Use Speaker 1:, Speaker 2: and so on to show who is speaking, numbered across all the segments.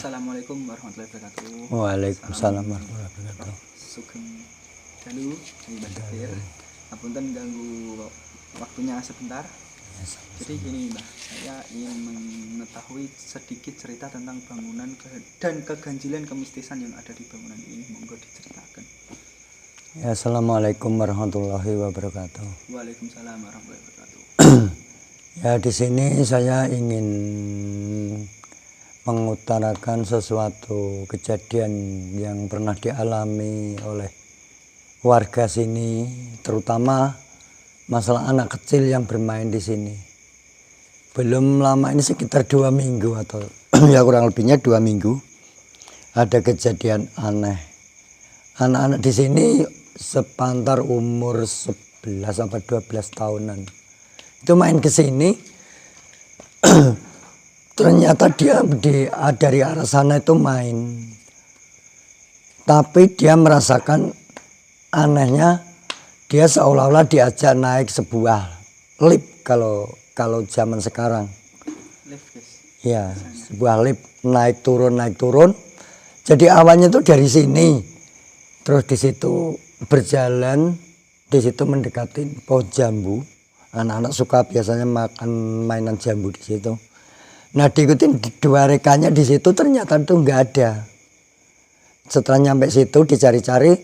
Speaker 1: Assalamualaikum warahmatullahi wabarakatuh.
Speaker 2: Waalaikumsalam warahmatullahi wabarakatuh.
Speaker 1: Sugeng dalu Mbak Syafir. Apunten ganggu waktunya sebentar. Jadi gini Mbak, saya ingin mengetahui sedikit cerita tentang bangunan dan keganjilan kemistisan yang ada di bangunan ini. Monggo diceritakan.
Speaker 2: Ya, Assalamualaikum warahmatullahi wabarakatuh.
Speaker 1: Waalaikumsalam warahmatullahi wabarakatuh.
Speaker 2: Ya, di sini saya ingin mengutarakan sesuatu kejadian yang pernah dialami oleh warga sini, terutama masalah anak kecil yang bermain di sini. Belum lama ini, sekitar 2 minggu atau ya kurang lebihnya 2 minggu, ada kejadian aneh. Anak-anak di sini sepantar umur 11 sampai 12 tahunan itu main ke sini. Ternyata dia dari arah sana itu main, tapi dia merasakan anehnya, dia seolah-olah diajak naik sebuah lift kalau zaman sekarang.
Speaker 1: Lift, guys.
Speaker 2: Ya, sebuah lift naik turun. Jadi awalnya itu dari sini, terus di situ berjalan, di situ mendekati pohon jambu. Anak-anak suka biasanya makan mainan jambu di situ. Nah, diikutin 2 rekannya di situ, ternyata itu nggak ada. Setelah nyampe situ dicari-cari,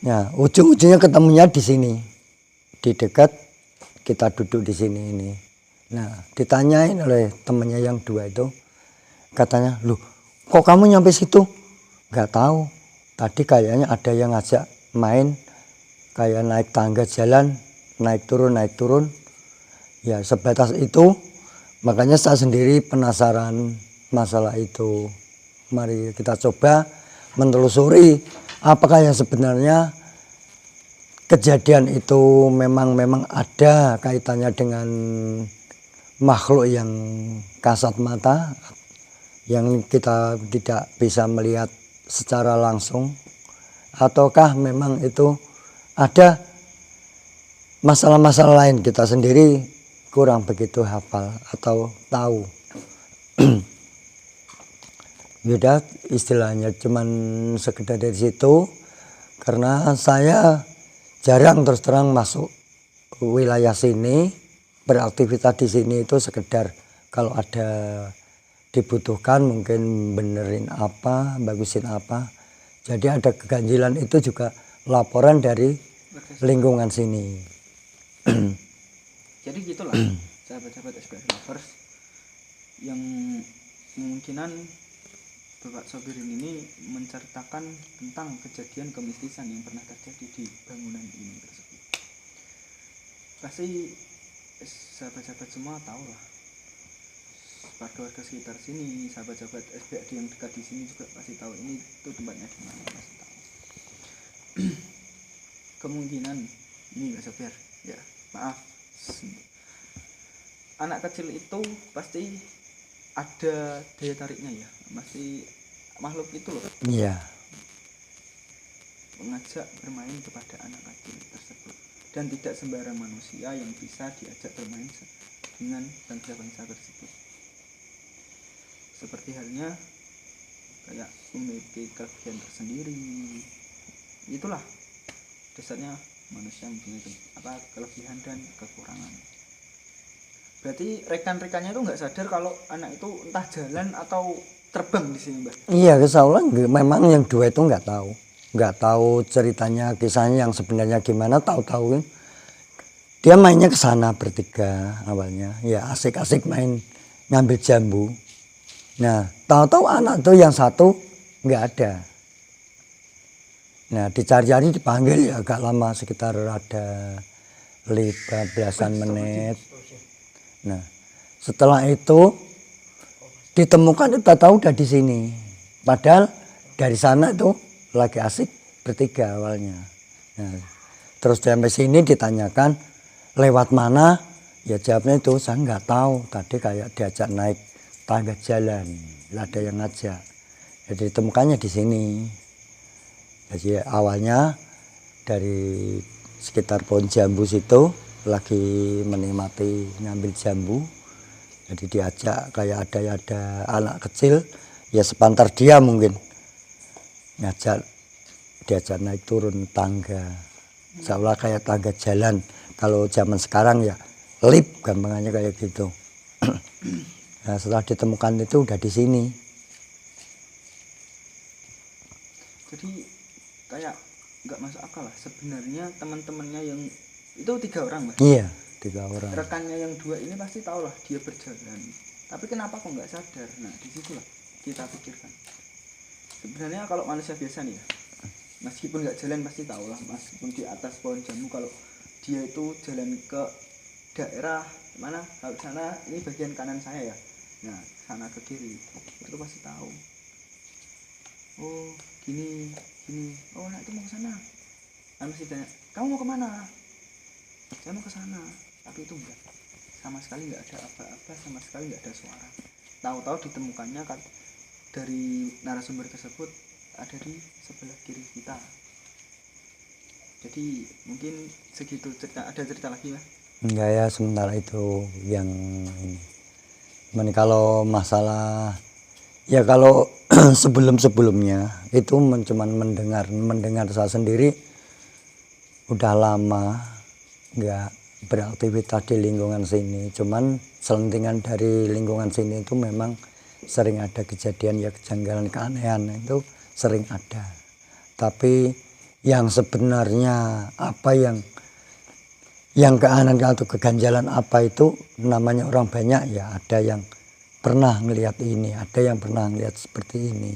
Speaker 2: ya ujung-ujungnya ketemunya di sini, di dekat kita duduk di sini ini. Nah, ditanyain oleh temannya yang 2 itu, katanya, "Loh, kok kamu nyampe situ?" "Nggak tahu. Tadi kayaknya ada yang ngajak main, kayak naik tangga jalan, naik turun. Ya, sebatas itu. Makanya saya sendiri penasaran masalah itu. Mari kita coba menelusuri apakah yang sebenarnya kejadian itu memang ada kaitannya dengan makhluk yang kasat mata, yang kita tidak bisa melihat secara langsung, ataukah memang itu ada masalah-masalah lain kita sendiri kurang begitu hafal atau tahu. Beda istilahnya, cuman sekedar dari situ, karena saya jarang terus terang masuk wilayah sini, beraktivitas di sini itu sekedar kalau ada dibutuhkan mungkin benerin apa, bagusin apa. Jadi ada keganjilan itu juga laporan dari lingkungan sini.
Speaker 1: Jadi gitulah sahabat-sahabat SBR Lovers, yang kemungkinan Bapak Sobirin ini menceritakan tentang kejadian kemistisan yang pernah terjadi di bangunan ini tersebut. Pasti sahabat-sahabat semua tahu lah, warga sekitar sini, sahabat-sahabat SBR yang dekat di sini juga pasti tahu ini tuh tempatnya di mana, pasti tahu. Kemungkinan ini Pak Sobir, ya maaf, anak kecil itu pasti ada daya tariknya ya, masih makhluk itu loh.
Speaker 2: Iya.
Speaker 1: Mengajak bermain kepada anak kecil tersebut, dan tidak sembarang manusia yang bisa diajak bermain dengan bangsa-bangsa tersebut. Seperti halnya kayak memiliki kelebihan tersendiri. Itulah dasarnya manusia mempunyai kelebihan dan kekurangan. Berarti rekan-rekannya itu nggak sadar kalau anak itu entah jalan atau terbang di sini, Mbak? Iya,
Speaker 2: keseolah memang yang 2 itu nggak tahu ceritanya, kisahnya yang sebenarnya gimana. Tahu-tahu dia mainnya ke sana bertiga awalnya, ya asik-asik main ngambil jambu. Nah, tahu-tahu anak tuh yang 1 nggak ada. Nah, dicari-cari, dipanggil, ya agak lama, sekitar ada 15-an menit. Nah, setelah itu ditemukan, kita tahu udah di sini. Padahal dari sana itu lagi asik bertiga awalnya. Nah, terus sampai sini ditanyakan lewat mana, ya jawabnya itu saya nggak tahu. Tadi kayak diajak naik tangga jalan, ada yang ngajak. Jadi ditemukannya di sini. Jadi awalnya dari sekitar pohon jambu situ lagi menikmati ngambil jambu. Jadi diajak kayak ada anak kecil ya sepantar dia mungkin diajak naik turun tangga, seolah kayak tangga jalan. Kalau zaman sekarang ya lift gampangannya kayak gitu. Nah, setelah ditemukan itu udah di sini.
Speaker 1: Jadi kayak nggak masuk akal lah sebenarnya teman-temannya yang itu 3 orang Mas.
Speaker 2: Iya, 3 orang.
Speaker 1: Rekannya yang 2 ini pasti tahu lah dia berjalan. Tapi kenapa kok nggak sadar? Nah disitulah kita pikirkan. Sebenarnya kalau manusia biasa nih ya, meskipun nggak jalan pasti tahu lah, meskipun di atas pohon jambu kalau dia itu jalan ke daerah mana, kalau sana ini bagian kanan saya ya, nah sana ke kiri itu pasti tahu. Oh gini, oh nah itu mau ke sana. Nah mesti tanya, kamu mau kemana? Saya mau ke sana. Tapi itu enggak, sama sekali nggak ada apa-apa, sama sekali nggak ada suara. Tahu-tahu ditemukannya kan dari narasumber tersebut ada di sebelah kiri kita. Jadi mungkin segitu cerita. Ada cerita lagi ya?
Speaker 2: Enggak ya, sementara itu yang ini. Cuman kalau masalah ya kalau sebelumnya itu cuman mendengar saya sendiri udah lama nggak beraktivitas di lingkungan sini. Cuman selentingan dari lingkungan sini itu memang sering ada kejadian ya, kejanggalan, keanehan itu sering ada. Tapi yang sebenarnya apa yang keanehan atau keganjalan apa itu namanya orang banyak ya, ada yang pernah ngelihat ini, ada yang pernah ngelihat seperti ini.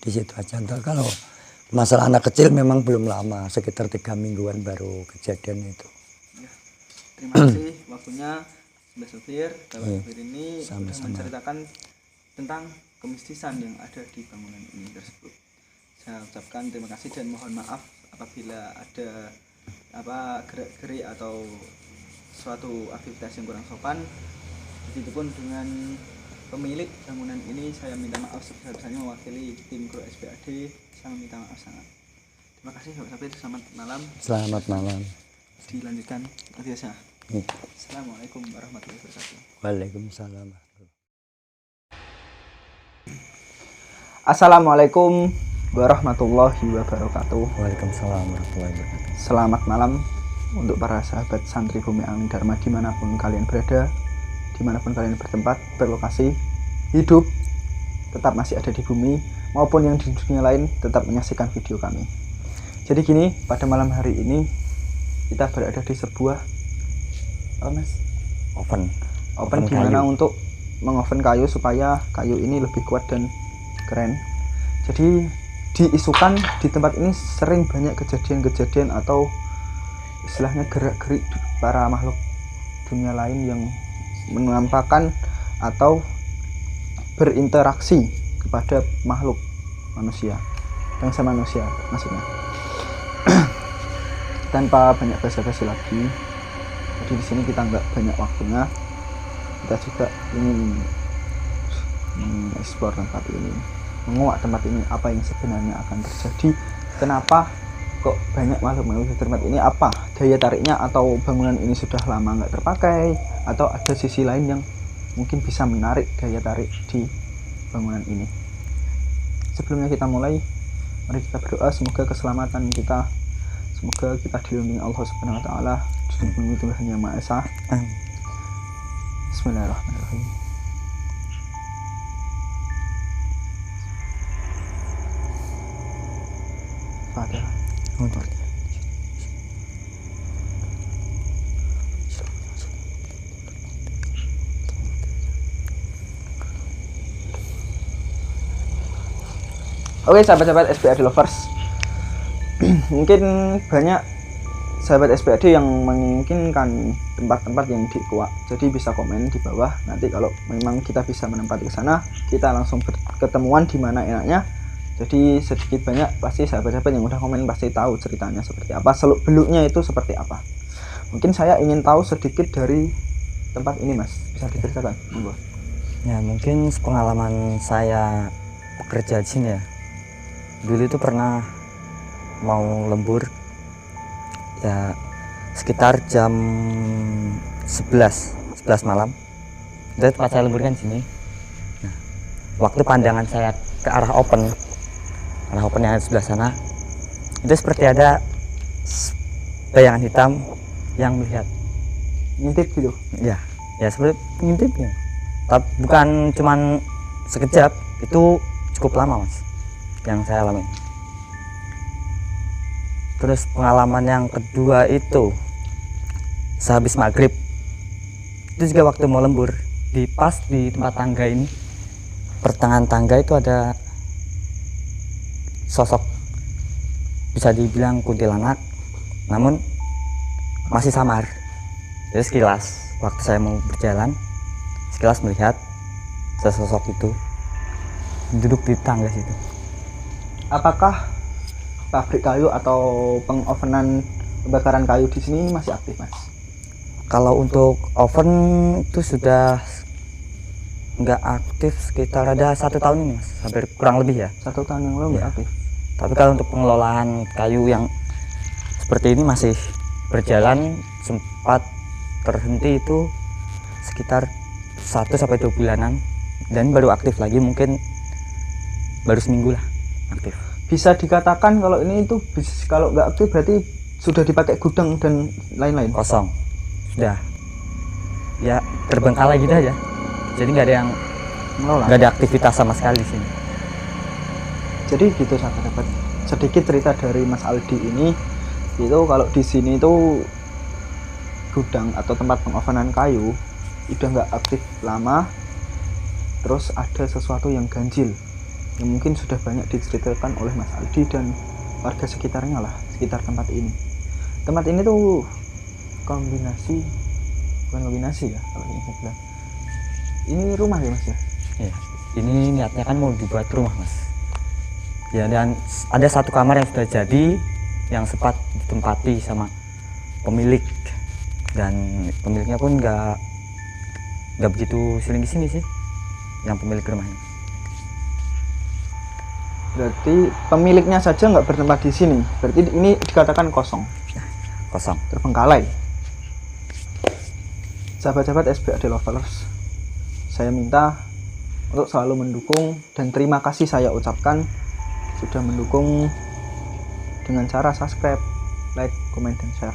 Speaker 2: Di situ aja. Kalau masalah anak kecil memang belum lama, sekitar 3 mingguan baru kejadian itu.
Speaker 1: Ya, terima kasih waktunya Mbak Sopir. Mbak Sopir ini sudah menceritakan tentang kemistisan yang ada di bangunan ini tersebut. Saya ucapkan terima kasih dan mohon maaf apabila ada gerak-gerik atau suatu aktivitas yang kurang sopan. Begitupun dengan pemilik bangunan ini, saya minta maaf sebesar-besarnya mewakili tim kru SPAD. Saya minta maaf sangat. Terima kasih Mbak Sopir, selamat malam.
Speaker 2: Selamat malam.
Speaker 1: Dilanjutkan biasa. Assalamualaikum warahmatullahi wabarakatuh.
Speaker 2: Waalaikumsalam.
Speaker 1: Assalamualaikum warahmatullahi wabarakatuh.
Speaker 2: Waalaikumsalam warahmatullahi wabarakatuh.
Speaker 1: Selamat malam untuk para sahabat santri Bumi Aling Dharma dimanapun kalian berada, dimanapun kalian bertempat, berlokasi, hidup, tetap masih ada di bumi maupun yang di dunia lain, tetap menyaksikan video kami. Jadi gini, pada malam hari ini kita berada di sebuah oven dimana untuk mengoven kayu supaya kayu ini lebih kuat dan keren. Jadi diisukan di tempat ini sering banyak kejadian-kejadian atau istilahnya gerak-gerik para makhluk dunia lain yang menampakkan atau berinteraksi kepada makhluk manusia, bangsa manusia maksudnya. Tanpa banyak basa-basi lagi, jadi di sini kita nggak banyak waktunya, kita juga ingin mengeksplor tempat ini, menguak tempat ini, apa yang sebenarnya akan terjadi, kenapa kok banyak makhluk di tempat ini, apa daya tariknya, atau bangunan ini sudah lama nggak terpakai, atau ada sisi lain yang mungkin bisa menarik daya tarik di bangunan ini. Sebelumnya kita mulai, mari kita berdoa semoga keselamatan kita, semoga kita dilindungi Allah Subhanahu wa taala, dilindungi Tuhan Yang Maha Esa. Bismillahirrahmanirrahim. Fatihah. Oke sahabat-sahabat SPAD lovers, mungkin banyak sahabat SPAD yang menginginkan tempat-tempat yang dikuak, jadi bisa komen di bawah. Nanti kalau memang kita bisa menempati ke sana, kita langsung ketemuan di mana enaknya. Jadi sedikit banyak pasti sahabat-sahabat yang udah komen pasti tahu ceritanya seperti apa, seluk beluknya itu seperti apa. Mungkin saya ingin tahu sedikit dari tempat ini, Mas, bisa diceritakan?
Speaker 3: Ya mungkin pengalaman saya bekerja di sini ya, dulu itu pernah mau lembur ya sekitar jam 11 malam, itu tempat saya lembur kan sini. Nah, waktu pandangan saya ke arah open yang ada di sebelah sana, itu seperti ada bayangan hitam yang melihat.
Speaker 1: Ngintip gitu.
Speaker 3: Ya seperti ngintip ya. Tapi bukan cuman sekejap, itu cukup lama Mas yang saya alami. Terus pengalaman yang kedua itu sehabis maghrib, itu juga waktu mau lembur, pas di tempat tangga ini, pertengahan tangga itu ada sosok, bisa dibilang kuntilanak, namun masih samar. Jadi sekilas waktu saya mau berjalan, sekilas melihat sesosok itu duduk di tangga situ.
Speaker 1: Apakah pabrik kayu atau pengovenan pembakaran kayu di sini masih aktif, Mas?
Speaker 3: Kalau untuk oven itu sudah nggak aktif sekitar ada 1 tahun ini Mas, hampir kurang lebih ya.
Speaker 1: 1 tahun yang lalu nggak
Speaker 3: Ya.
Speaker 1: aktif.
Speaker 3: Tapi kalau untuk pengelolaan kayu yang seperti ini masih berjalan, sempat terhenti itu sekitar 1-2 bulanan, dan baru aktif lagi mungkin baru seminggu lah aktif.
Speaker 1: Bisa dikatakan kalau ini itu kalau nggak aktif berarti sudah dipakai gudang dan lain-lain.
Speaker 3: Kosong sudah ya, terbengkalai gitu aja, jadi nggak ada yang
Speaker 1: Mengelola.
Speaker 3: nggak ada aktivitas sama sekali di sini.
Speaker 1: Jadi gitu sahabat, sedikit cerita dari Mas Aldi ini. Itu kalau di sini itu gudang atau tempat pengovenan kayu udah nggak aktif lama, terus ada sesuatu yang ganjil yang mungkin sudah banyak diceritakan oleh Mas Aldi dan warga sekitarnya lah, sekitar tempat ini. Tempat ini tuh bukan kombinasi ya kalau ini saya bilang. Ini rumah ya Mas ya?
Speaker 3: Ya, ini niatnya kan mau dibuat rumah Mas. Ya, dan ada 1 kamar yang sudah jadi, yang sempat ditempati sama pemilik, dan pemiliknya pun nggak begitu sering di sini sih, yang pemilik rumahnya.
Speaker 1: Berarti pemiliknya saja nggak bertempat di sini. Berarti ini dikatakan kosong,
Speaker 3: Kosong.
Speaker 1: terbengkalai. Sahabat-sahabat SBAD Lovers, saya minta untuk selalu mendukung, dan terima kasih saya ucapkan sudah mendukung dengan cara subscribe, like, komen, dan share.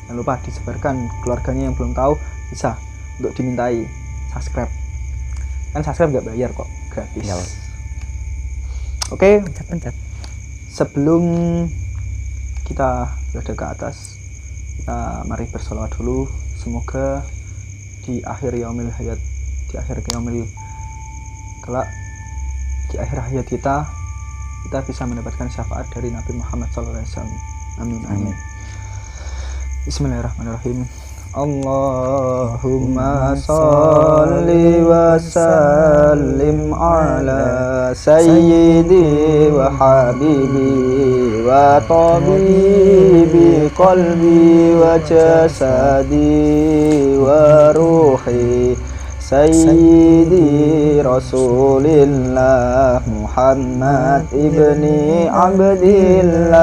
Speaker 1: Jangan lupa disebarkan, keluarganya yang belum tahu bisa untuk dimintai subscribe. Kan subscribe nggak bayar kok, gratis.
Speaker 3: Ya.
Speaker 1: Oke,
Speaker 3: Pencet.
Speaker 1: sebelum kita berada ke atas, kita mari bersolawat dulu. Semoga di akhir yaumil hayat, di akhir yaumil kelak, di akhir hayat kita bisa mendapatkan syafaat dari Nabi Muhammad SAW. Amin, amin. Bismillahirrahmanirrahim. Allahumma salli wa sallim ala sayyidi wa habibi wa tabibi qalbi wa jasadi wa ruhi Sayyidi Rasulillah Muhammad ibni Abdillah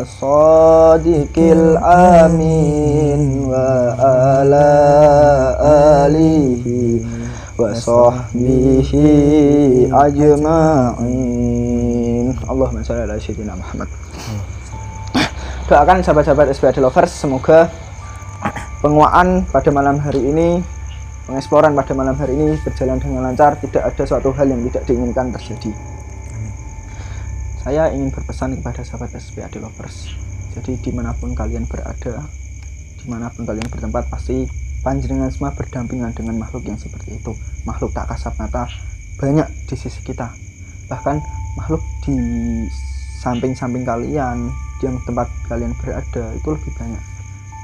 Speaker 1: as-sadiqil amin wa ala alihi wa sahbihi ajma'in. Allahumma shalli ala sayyidina Muhammad. Doakan sahabat-sahabat SBAD Lovers, semoga penguaan pada malam hari ini, pengeksploran pada malam hari ini berjalan dengan lancar, tidak ada suatu hal yang tidak diinginkan terjadi. Saya ingin berpesan kepada sahabat SBAD Lovers, jadi dimanapun kalian berada, dimanapun kalian bertempat, pasti panjenengan semua berdampingan dengan makhluk yang seperti itu. Makhluk tak kasat mata banyak di sisi kita, bahkan makhluk di samping-samping kalian, yang tempat kalian berada itu lebih banyak.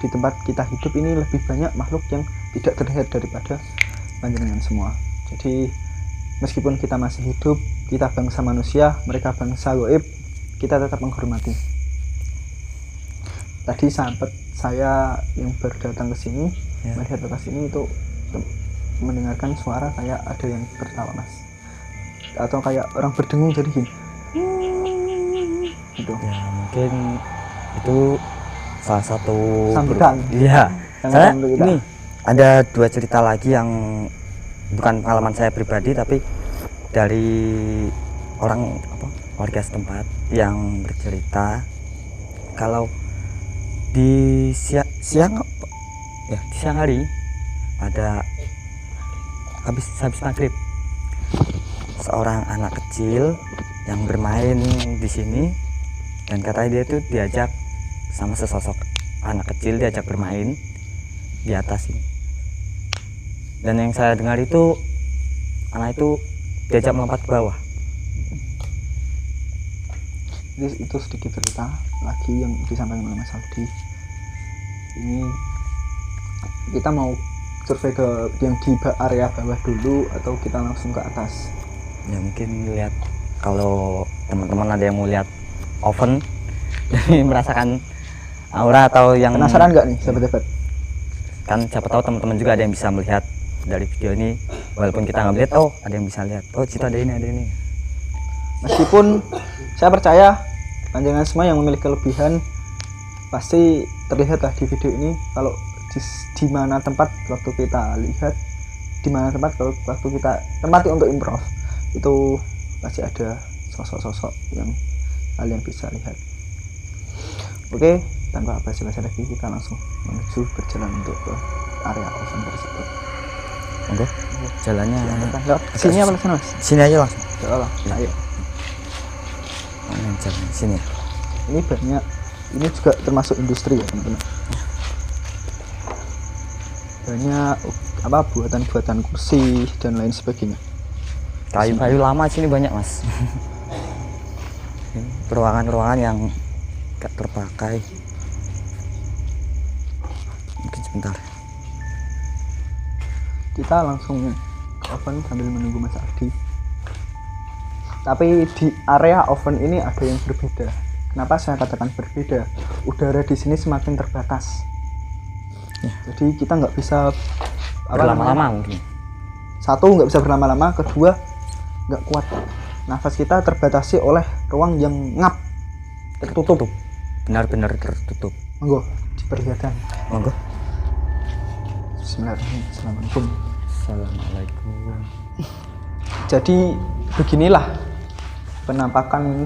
Speaker 1: Di tempat kita hidup ini lebih banyak makhluk yang tidak terlihat daripada panjenengan semua. Jadi meskipun kita masih hidup, kita bangsa manusia, mereka bangsa gaib, kita tetap menghormati. Tadi sahabat saya yang berdatang ke sini, melihat ke sini itu mendengarkan suara kayak ada yang tertawa Mas, atau kayak orang berdengung jadi gini. Gitu.
Speaker 3: Ya, mungkin itu salah satu
Speaker 1: sambutan.
Speaker 3: Iya.
Speaker 1: Sangat
Speaker 3: Saya ini ada 2 cerita lagi yang bukan pengalaman saya pribadi tapi dari orang warga setempat yang bercerita kalau di siang hari ada habis maghrib seorang anak kecil yang bermain di sini dan katanya dia tuh diajak sama sesosok anak kecil diajak bermain di atas ini. Dan yang saya dengar itu anak itu diajak melompat ke bawah.
Speaker 1: Itu sedikit cerita lagi yang disampaikan oleh Mas Aldi. Ini kita mau survei ke yang di area bawah dulu atau kita langsung ke atas?
Speaker 3: Ya mungkin lihat kalau teman-teman ada yang mau lihat oven dan merasakan aura atau yang
Speaker 1: penasaran nggak nih sahabat-sahabat?
Speaker 3: Kan siapa tahu teman-teman juga ada yang bisa melihat dari video ini, walaupun kita nggak lihat, ada yang bisa lihat, situ ada ini.
Speaker 1: Meskipun saya percaya panjangan semua yang memiliki kelebihan pasti terlihat lah di video ini. Kalau di mana tempat waktu kita lihat, di mana tempat waktu kita tempati untuk improv, itu pasti ada sosok-sosok yang kalian bisa lihat. Oke, tanpa basa-basi lagi kita langsung menuju berjalan untuk ke area oven tersebut.
Speaker 3: Monggo. Jalannya
Speaker 1: sini apa sana, Mas?
Speaker 3: Sini aja langsung.
Speaker 1: Jalan. Ayo.
Speaker 3: Jalan sini.
Speaker 1: Ini banyak, ini juga termasuk industri ya, teman-teman. Banyak buatan-buatan kursi dan lain sebagainya.
Speaker 3: Kayu-kayu lama sini banyak, Mas. Ruangan-ruangan yang gak terpakai. Mungkin sebentar.
Speaker 1: Kita langsung ke oven sambil menunggu Mas Aldi. Tapi di area oven ini ada yang berbeda. Kenapa saya katakan berbeda? Udara di sini semakin terbatas. Ya. Jadi kita nggak bisa
Speaker 3: berlama-lama mungkin.
Speaker 1: Satu, nggak bisa berlama-lama. Kedua, nggak kuat. Nafas kita terbatasi oleh ruang yang ngap, tertutup.
Speaker 3: Benar-benar tertutup.
Speaker 1: Monggo diperlihatkan.
Speaker 3: Monggo.
Speaker 1: Bismillahirrahmanirrahim.
Speaker 3: Assalamualaikum.
Speaker 1: Jadi beginilah penampakan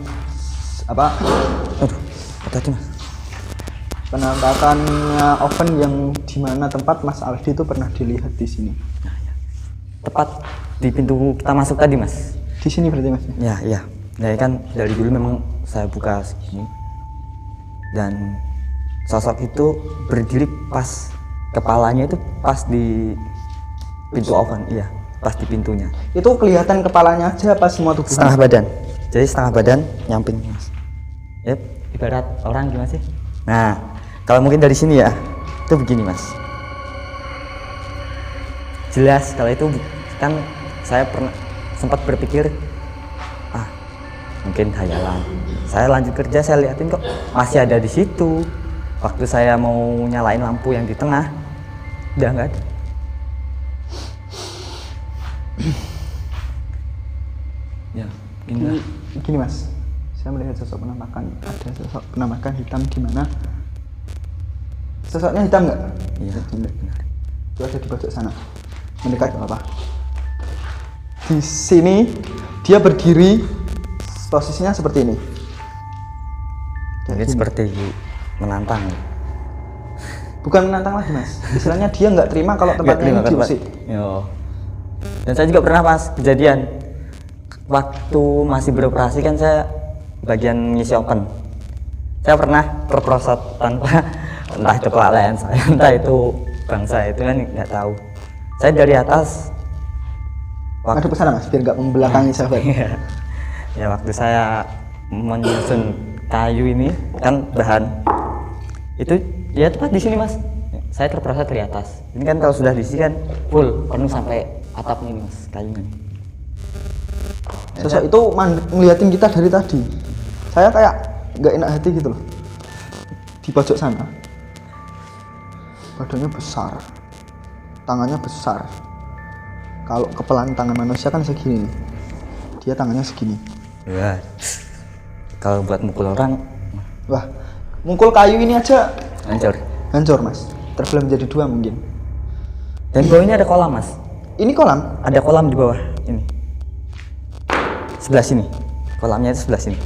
Speaker 3: tadi, Mas.
Speaker 1: Penampakannya oven yang dimana tempat Mas Aldi itu pernah dilihat di sini.
Speaker 3: Tepat di pintu kita masuk tadi, Mas.
Speaker 1: Di sini berarti, Mas?
Speaker 3: Ya kan dari dulu memang saya buka segini dan sosok itu berdiri pas kepalanya itu pas di pintu oven, iya, pas di pintunya.
Speaker 1: Itu kelihatan kepalanya aja pas semua tubuh?
Speaker 3: Setengah badan. Jadi setengah badan nyamping, Mas. Yep, ibarat orang gimana sih? Nah, kalau mungkin dari sini ya, itu begini, Mas. Jelas kalau itu kan saya pernah sempat berpikir mungkin khayalan. Saya lanjut kerja, saya liatin kok masih ada di situ. Waktu saya mau nyalain lampu yang di tengah, udah nggak ada. Ya,
Speaker 1: gini Mas, saya melihat sosok penampakan, ada sosok penampakan hitam di mana sosoknya hitam nggak?
Speaker 3: Iya, benar.
Speaker 1: Itu ada di pojok sana, mendekat ke apa? Di sini dia berdiri, posisinya seperti ini.
Speaker 3: Mungkin seperti menantang.
Speaker 1: Bukan menantang lagi, Mas. Istilahnya dia nggak terima kalau tempatnya ini diusik.
Speaker 3: Dan saya juga pernah pas kejadian waktu masih beroperasi kan saya bagian ngisi open. Saya pernah terprosot tanpa entah itu kelalaian saya, entah itu bangsa itu kan nggak tahu. Saya dari atas.
Speaker 1: Ada pesana, Mas, biar nggak membelakangi sahabat.
Speaker 3: Ya waktu saya menyusun kayu ini kan bahan itu ya tepat di sini, Mas. Saya terprosot dari atas. Ini kan kalau sudah diisi kan full penuh sampai atap ini, Mas, kayunya.
Speaker 1: Sosok itu ngeliatin kita dari tadi. Saya kayak nggak enak hati gitu loh. Di pojok sana. Badannya besar. Tangannya besar. Kalau kepelan tangan manusia kan segini nih. Dia tangannya segini.
Speaker 3: Ya. Kalau buat mukul orang,
Speaker 1: wah, mukul kayu ini aja
Speaker 3: hancur.
Speaker 1: Hancur, Mas. Terbelah menjadi dua mungkin.
Speaker 3: Dan bawah ini ada kolam, Mas.
Speaker 1: ini kolam.
Speaker 3: Ada kolam di bawah ini. Sebelah sini. Kolamnya itu sebelah sini.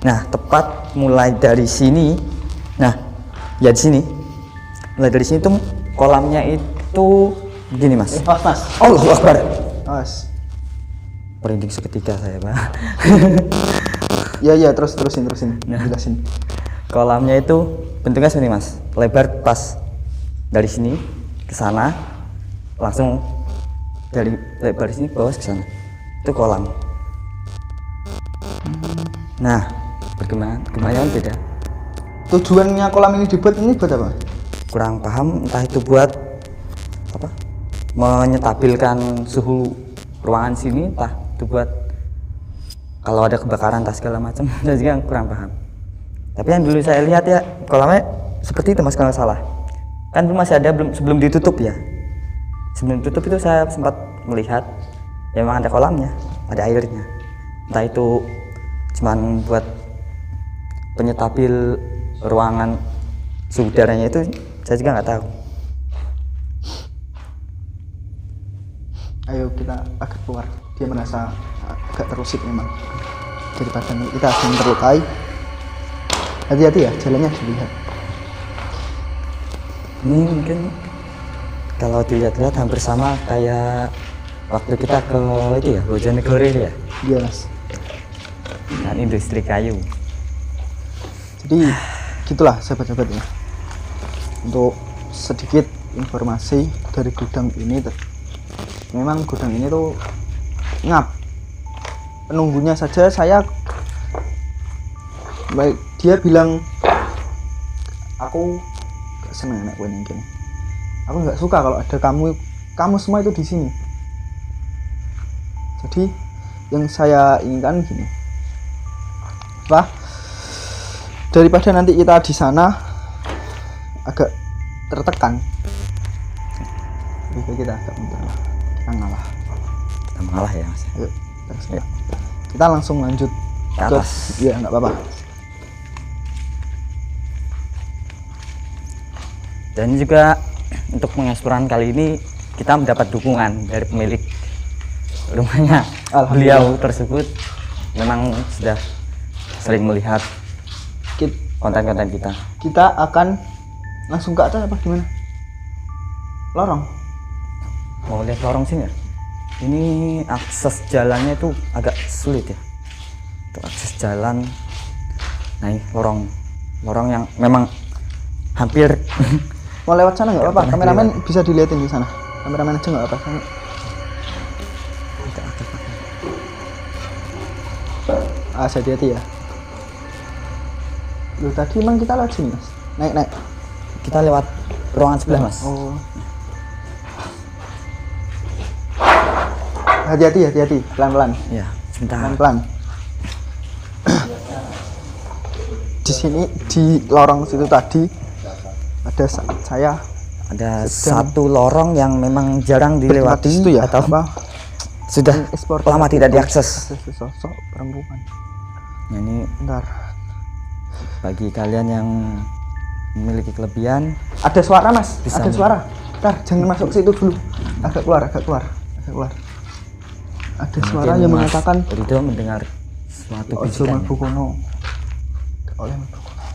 Speaker 3: Nah, tepat mulai dari sini. Nah, ya di sini. Mulai dari sini tuh kolamnya itu begini, Mas.
Speaker 1: Mas.
Speaker 3: Allahu Akbar.
Speaker 1: Mas.
Speaker 3: Merinding seketika saya, Pak.
Speaker 1: Iya, terusin.
Speaker 3: Nah.
Speaker 1: Jelasin.
Speaker 3: Kolamnya itu bentuknya seperti Mas, lebar pas dari sini ke sana, langsung dari lebar sini ke bawah ke sana. Itu kolam. Nah, perkembangan beda.
Speaker 1: Tujuannya kolam ini dibuat ini buat apa?
Speaker 3: Kurang paham, entah itu buat apa? Menyetabilkan suhu ruangan sini, entah itu buat kalau ada kebakaran tas segala macam. Saya juga kurang paham. Tapi yang dulu saya lihat ya, kolamnya seperti itu Mas kalau nggak salah. Kan dulu masih ada sebelum ditutup ya. Sebelum ditutup itu saya sempat melihat ya memang ada kolamnya, ada airnya. Entah itu cuman buat penyetabil ruangan suhu udaranya itu, saya juga nggak tahu.
Speaker 1: Ayo kita agak keluar. Dia merasa agak terusik memang. Daripada kita akan terlukai. Hati-hati ya, jalannya dilihat.
Speaker 3: Ini mungkin kalau dilihat-lihat hampir sama kayak waktu kita ke itu ya, Bojonegoro ya.
Speaker 1: Iya Mas.
Speaker 3: Dan industri kayu.
Speaker 1: Jadi gitulah sahabat-sahabat ya. Untuk sedikit informasi dari gudang ini, memang gudang ini tuh ngap. Penunggunya saja saya baik, dia bilang aku gak seneng anak gue gini. Aku nggak suka kalau ada kamu semua itu di sini. Jadi yang saya inginkan gini, apa? Daripada nanti kita di sana agak tertekan, lebih baik kita agak mundur lah. Kita ngalah.
Speaker 3: Kita mengalah ya Mas.
Speaker 1: Ayo, kita langsung lanjut
Speaker 3: Ke atas.
Speaker 1: Iya nggak apa-apa.
Speaker 3: Dan juga untuk pengeksplorasi kali ini kita mendapat dukungan dari pemilik rumahnya. Beliau tersebut memang sudah sering melihat konten-konten kita.
Speaker 1: Kita akan langsung ke atas apa gimana? Lorong.
Speaker 3: Mau lihat lorong sini ya? Ini akses jalannya itu agak sulit ya. Untuk akses jalan. Nah ini lorong yang memang hampir
Speaker 1: Mau lewat sana nggak apa-apa. Kameramen bisa dilihatin di sana. Kameramen aja nggak apa-apa. Hati-hati ya. Loh, tadi emang kita lewat sini Mas. Naik.
Speaker 3: kita lewat ruangan sebelah Mas.
Speaker 1: Oh. Hati-hati, pelan-pelan.
Speaker 3: Ya, sebentar.
Speaker 1: Pelan-pelan. Di sini di lorong situ tadi ada saat saya
Speaker 3: Ada satu lorong yang memang jarang dilewati
Speaker 1: itu ya,
Speaker 3: atau
Speaker 1: apa?
Speaker 3: sudah lama tidak diakses.
Speaker 1: Sosok perempuan.
Speaker 3: Nah, ini
Speaker 1: Bentar.
Speaker 3: bagi kalian yang memiliki kelebihan,
Speaker 1: Ada suara Mas,
Speaker 3: Bisa
Speaker 1: ada
Speaker 3: nih.
Speaker 1: suara. Bentar, jangan masuk ke situ dulu. Agak keluar. Ada suara
Speaker 3: mungkin
Speaker 1: yang
Speaker 3: Mas
Speaker 1: mengatakan
Speaker 3: Rido mendengar suatu
Speaker 1: Ojo
Speaker 3: bisikan.
Speaker 1: mlebu kono. Gak oleh mlebu kono.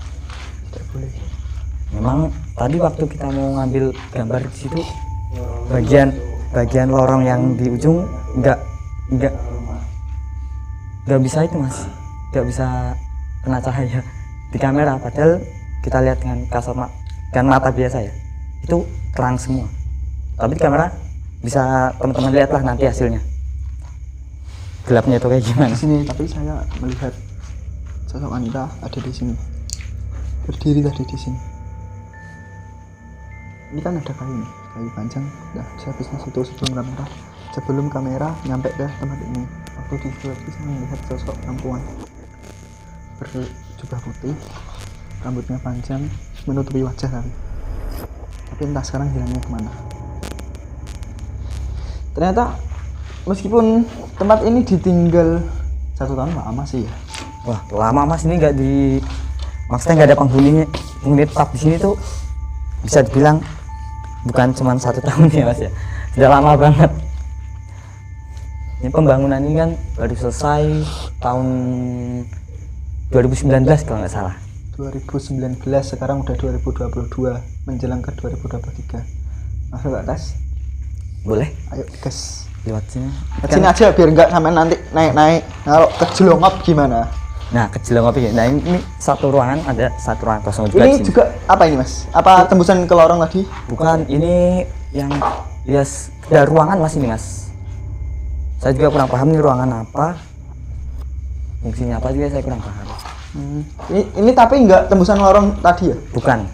Speaker 1: Tidak boleh.
Speaker 3: Memang tadi waktu kita mau ngambil gambar di situ, bagian lorong yang di ujung nggak bisa itu Mas, nggak bisa kena cahaya di kamera. Padahal kita lihat dengan kasat mata biasa ya, itu terang semua. Tapi di kamera bisa teman-teman lihatlah nanti hasilnya. Gelapnya itu kayak gimana?
Speaker 1: Di sini tapi saya melihat sosok wanita ada di sini. Berdiri tadi di sini. Ini kan ada kayu panjang. Nah, saya habis situ sebelum kamera nyampe ke tempat ini. Waktu di situ saya melihat sosok perempuan berjubah putih, rambutnya panjang, menutupi wajah tapi entah sekarang hilangnya kemana. Ternyata meskipun tempat ini ditinggal 1 tahun lama sih ya.
Speaker 3: Wah, lama Mas, ini maksudnya nggak ada penghuni tetap di sini tuh, bisa dibilang bukan cuma 1 tahun ya Mas ya. Sudah lama banget. Ini pembangunan ini kan baru selesai tahun 2019 kalau nggak salah.
Speaker 1: 2019, sekarang udah 2022, menjelang ke 2023. Masuk ke atas?
Speaker 3: Boleh?
Speaker 1: Ayo gas.
Speaker 3: Lewat sini.
Speaker 1: Ke sini aja biar nggak sampai nanti naik-naik. Kalau kejelongop gimana?
Speaker 3: Nah, kecil ngopi. Nah, ini satu ruangan, ada satu ruangan kosong juga.
Speaker 1: Ini juga apa ini mas? Apa tembusan ke lorong tadi?
Speaker 3: Bukan, ini yang ya ada ruangan mas ini mas. Saya juga kurang paham nih ruangan apa, fungsinya apa juga saya kurang paham.
Speaker 1: Ini tapi nggak tembusan lorong tadi ya?
Speaker 3: Bukan.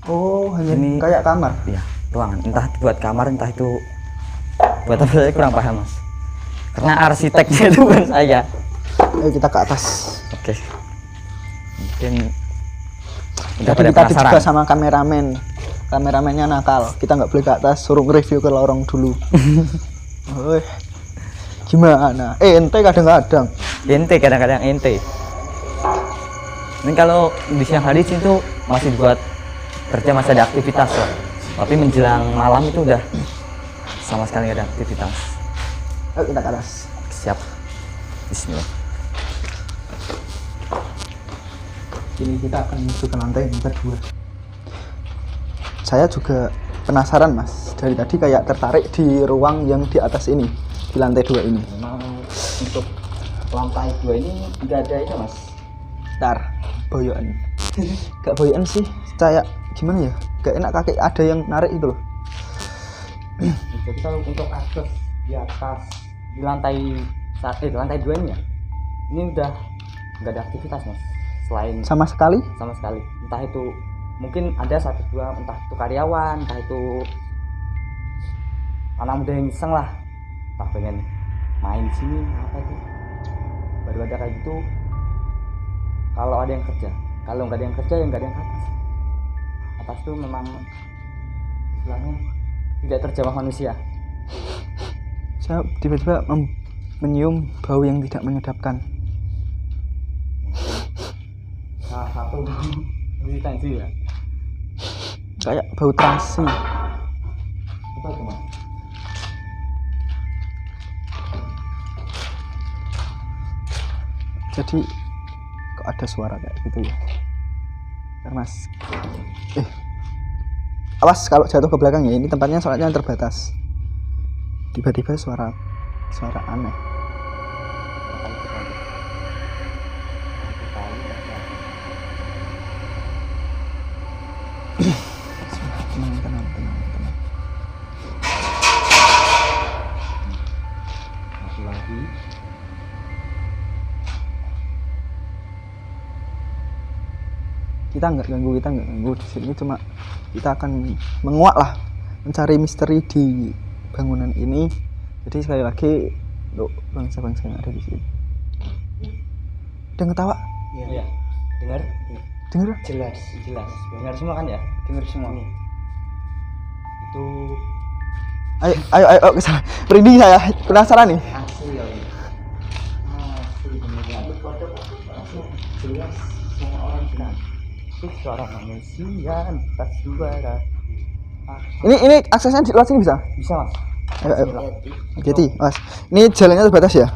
Speaker 1: Oh, hanya
Speaker 3: Ini-
Speaker 1: kayak kamar.
Speaker 3: Iya, ruangan. Entah itu buat kamar, entah itu buat apa, saya kurang paham mas. Karena arsiteknya itu bukan saya.
Speaker 1: Ayo kita ke atas.
Speaker 3: Oke. Mungkin udah
Speaker 1: Tadi
Speaker 3: pada
Speaker 1: kita juga
Speaker 3: penasaran.
Speaker 1: sama kameramen. Kameramennya nakal. Kita nggak boleh ke atas, suruh nge-review ke lorong dulu. Woi. Gimana? Ente kadang-kadang.
Speaker 3: Ente kadang-kadang ente. Ini kalau di siang hari sih itu masih buat kerja, masih ada aktivitas lah. Tapi menjelang malam itu udah sama sekali nggak ada aktivitas.
Speaker 1: Ayo kita ke atas.
Speaker 3: Siap. Bismillah.
Speaker 1: Kini kita akan menuju ke lantai yang kedua. Saya juga penasaran mas. Dari tadi kayak tertarik di ruang yang di atas ini, di lantai 2 ini.
Speaker 3: Memang untuk lantai 2 ini nggak ada itu mas.
Speaker 1: Ntar, boyoan. Gak boyoan sih, kayak gimana ya? Gak enak kaki ada yang narik itu loh.
Speaker 3: Jadi kalau untuk akses di atas di lantai lantai 2 ini ya, ini udah nggak ada aktivitas mas. Selain
Speaker 1: Sama sekali?
Speaker 3: sama sekali, entah itu mungkin ada satu dua, entah itu karyawan, entah itu anak muda yang iseng lah, entah pengen main di sini apa itu, baru ada kayak gitu. Kalau ada yang kerja, kalau nggak ada yang kerja ya nggak ada yang ke atas. Atas tuh memang istilahnya tidak terjamah manusia.
Speaker 1: Saya tiba-tiba menyium bau yang tidak menyedapkan.
Speaker 3: Salah satu resistensi ya.
Speaker 1: Kayak bau terasi.
Speaker 3: Apa itu mas?
Speaker 1: Jadi kok ada suara kayak gitu ya? Ntar mas. Awas kalau jatuh ke belakang ya. Ini tempatnya soalnya terbatas. Tiba-tiba suara aneh. Tenang.
Speaker 3: Masuk lagi.
Speaker 1: Kita nggak ganggu di sini, cuma kita akan menguak lah, mencari misteri di bangunan ini. Jadi sekali lagi untuk bangsa-bangsa yang ada di sini. Ada yang ketawa?
Speaker 3: Iya. Dengar?
Speaker 1: Dengar?
Speaker 3: Jelas. Dengar semua kan ya? Dengar semua. Itu
Speaker 1: Ayo ke sana. Merinding saya, penasaran nih.
Speaker 3: asli ya. Asli beneran. Jelas semua orang bilang itu suara manusia entah suara.
Speaker 1: Ini aksesnya di luar sini bisa?
Speaker 3: Bisa mas?
Speaker 1: Ayo. Hati-hati, mas. Ini jalannya terbatas ya.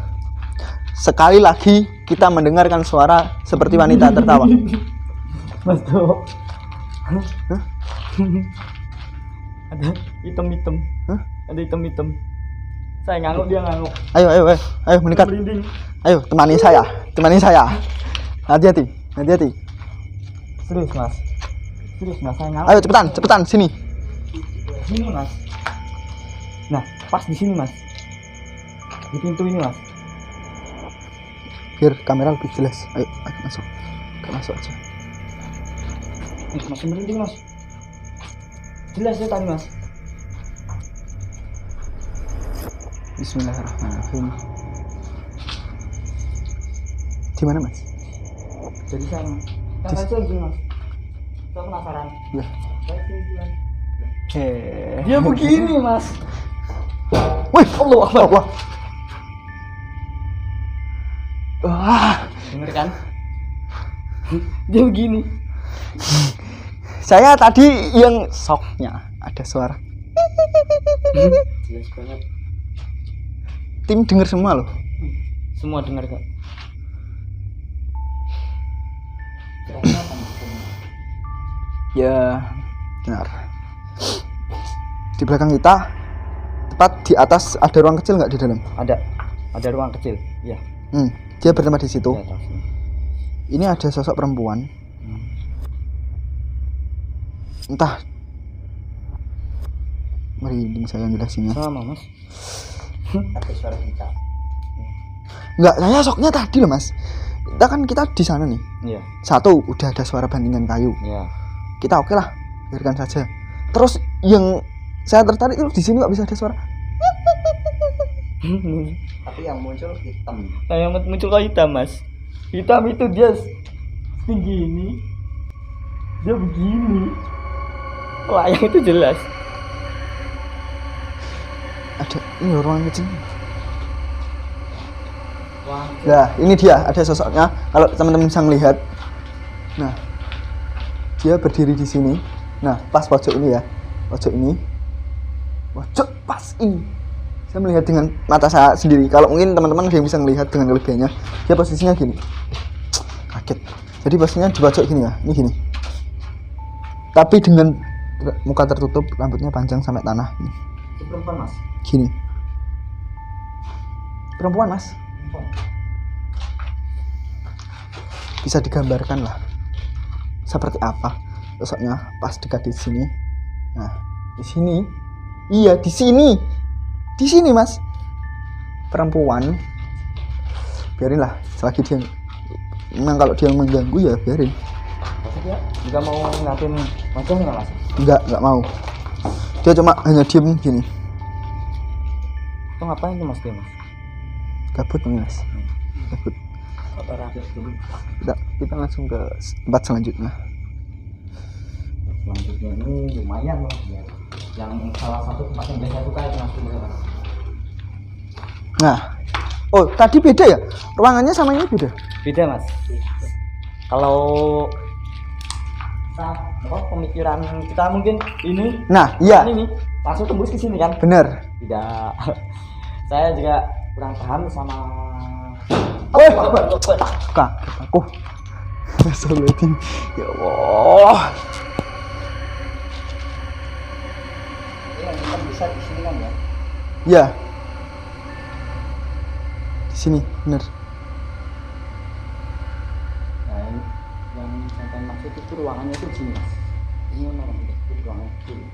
Speaker 1: Sekali lagi kita mendengarkan suara seperti wanita tertawa.
Speaker 3: Mas tuh. Ada hitam-hitam.
Speaker 1: Hah?
Speaker 3: Ada hitam-hitam. Saya ngangguk, dia ngangguk.
Speaker 1: Ayo mendekat.
Speaker 3: Merinding.
Speaker 1: Ayo temani saya. Hati-hati.
Speaker 3: Serius mas, saya ngangguk.
Speaker 1: Ayo cepetan sini.
Speaker 3: Sini mas. Nah pas di sini mas, di pintu ini mas.
Speaker 1: Biar kamera lebih jelas. Ayo masuk. Masuk aja.
Speaker 3: Masih merinding mas. Jelas ya tadi mas.
Speaker 1: Bismillahirrahmanirrahim. Di mana mas?
Speaker 3: Jadi saya sini mas. Saya penasaran.
Speaker 1: Ya.
Speaker 3: Saya sini mas.
Speaker 1: Dia
Speaker 3: begini mas.
Speaker 1: Wih, Allah Akbar. Wah,
Speaker 3: Dengar kan? Dia begini.
Speaker 1: saya tadi yang shocknya ada suara.
Speaker 3: jelas banget.
Speaker 1: Tim dengar semua loh.
Speaker 3: Semua dengar kok.
Speaker 1: Ya, benar. Di belakang kita, tepat di atas ada ruang kecil nggak di dalam?
Speaker 3: Ada ruang kecil. Ya.
Speaker 1: Dia bertempat di situ.
Speaker 3: Di atas.
Speaker 1: Ini ada sosok perempuan. Entah. Merinding saya jelasinnya.
Speaker 3: Sama Mas. Ada suara kita.
Speaker 1: Enggak, saya soknya tadi loh Mas. Kita di sana nih.
Speaker 3: Iya.
Speaker 1: Satu, udah ada suara bandingan kayu.
Speaker 3: Iya.
Speaker 1: Kita oke lah, biarkan saja. Terus yang saya tertarik itu di sini nggak bisa ada suara.
Speaker 2: Tapi yang muncul hitam.
Speaker 3: Nah, yang muncul kok hitam Mas. Hitam itu dia tinggi ini. Dia begini. Layang itu jelas.
Speaker 1: Ada ini ruang kecil. Nah, ini dia ada sosoknya. Kalau teman-teman bisa melihat, nah, dia berdiri di sini. Nah, pas pojok ini ya, pojok ini, pojok pas ini. Saya melihat dengan mata saya sendiri. Kalau mungkin teman-teman ada yang bisa melihat dengan kelebihannya, dia posisinya gini. Kaget. Jadi posisinya di pojok gini ya, ini gini. Tapi dengan muka tertutup, rambutnya panjang sampai tanah. Ini.
Speaker 3: Itu perempuan Mas.
Speaker 1: Gini. Perempuan Mas. Bisa digambarkan lah seperti apa sosoknya pas dekat di sini. Nah, di sini, iya di sini Mas, perempuan. Biarinlah, selagi dia memang kalau dia mengganggu ya biarin.
Speaker 3: Tapi dia juga mau ngeliatin wajahnya Mas.
Speaker 1: Enggak mau. Dia cuma hanya diem gini.
Speaker 3: Itu ngapain tuh Mas dia Mas?
Speaker 1: Kabut Mas. Kabut. Kita langsung ke tempat selanjutnya.
Speaker 3: Selanjutnya ini lumayan loh ya. Yang salah satu tempat yang biasa suka itu Mas Mas.
Speaker 1: Nah, oh tadi beda ya? Ruangannya sama ini beda?
Speaker 3: Beda Mas. Kalau pemikiran kita mungkin ini.
Speaker 1: Nah, iya.
Speaker 3: Ini langsung tembus ke sini kan?
Speaker 1: Bener.
Speaker 3: Tidak. Saya juga kurang paham sama.
Speaker 1: Kak, aku. Assalamualaikum. Ya Allah.
Speaker 3: Yang kita bisa di sini kan ya?
Speaker 1: Ya. Di sini, bener.
Speaker 3: Nah, yang saya maksud itu ruangannya itu sini Mas. Ini orang itu ruangannya kiri.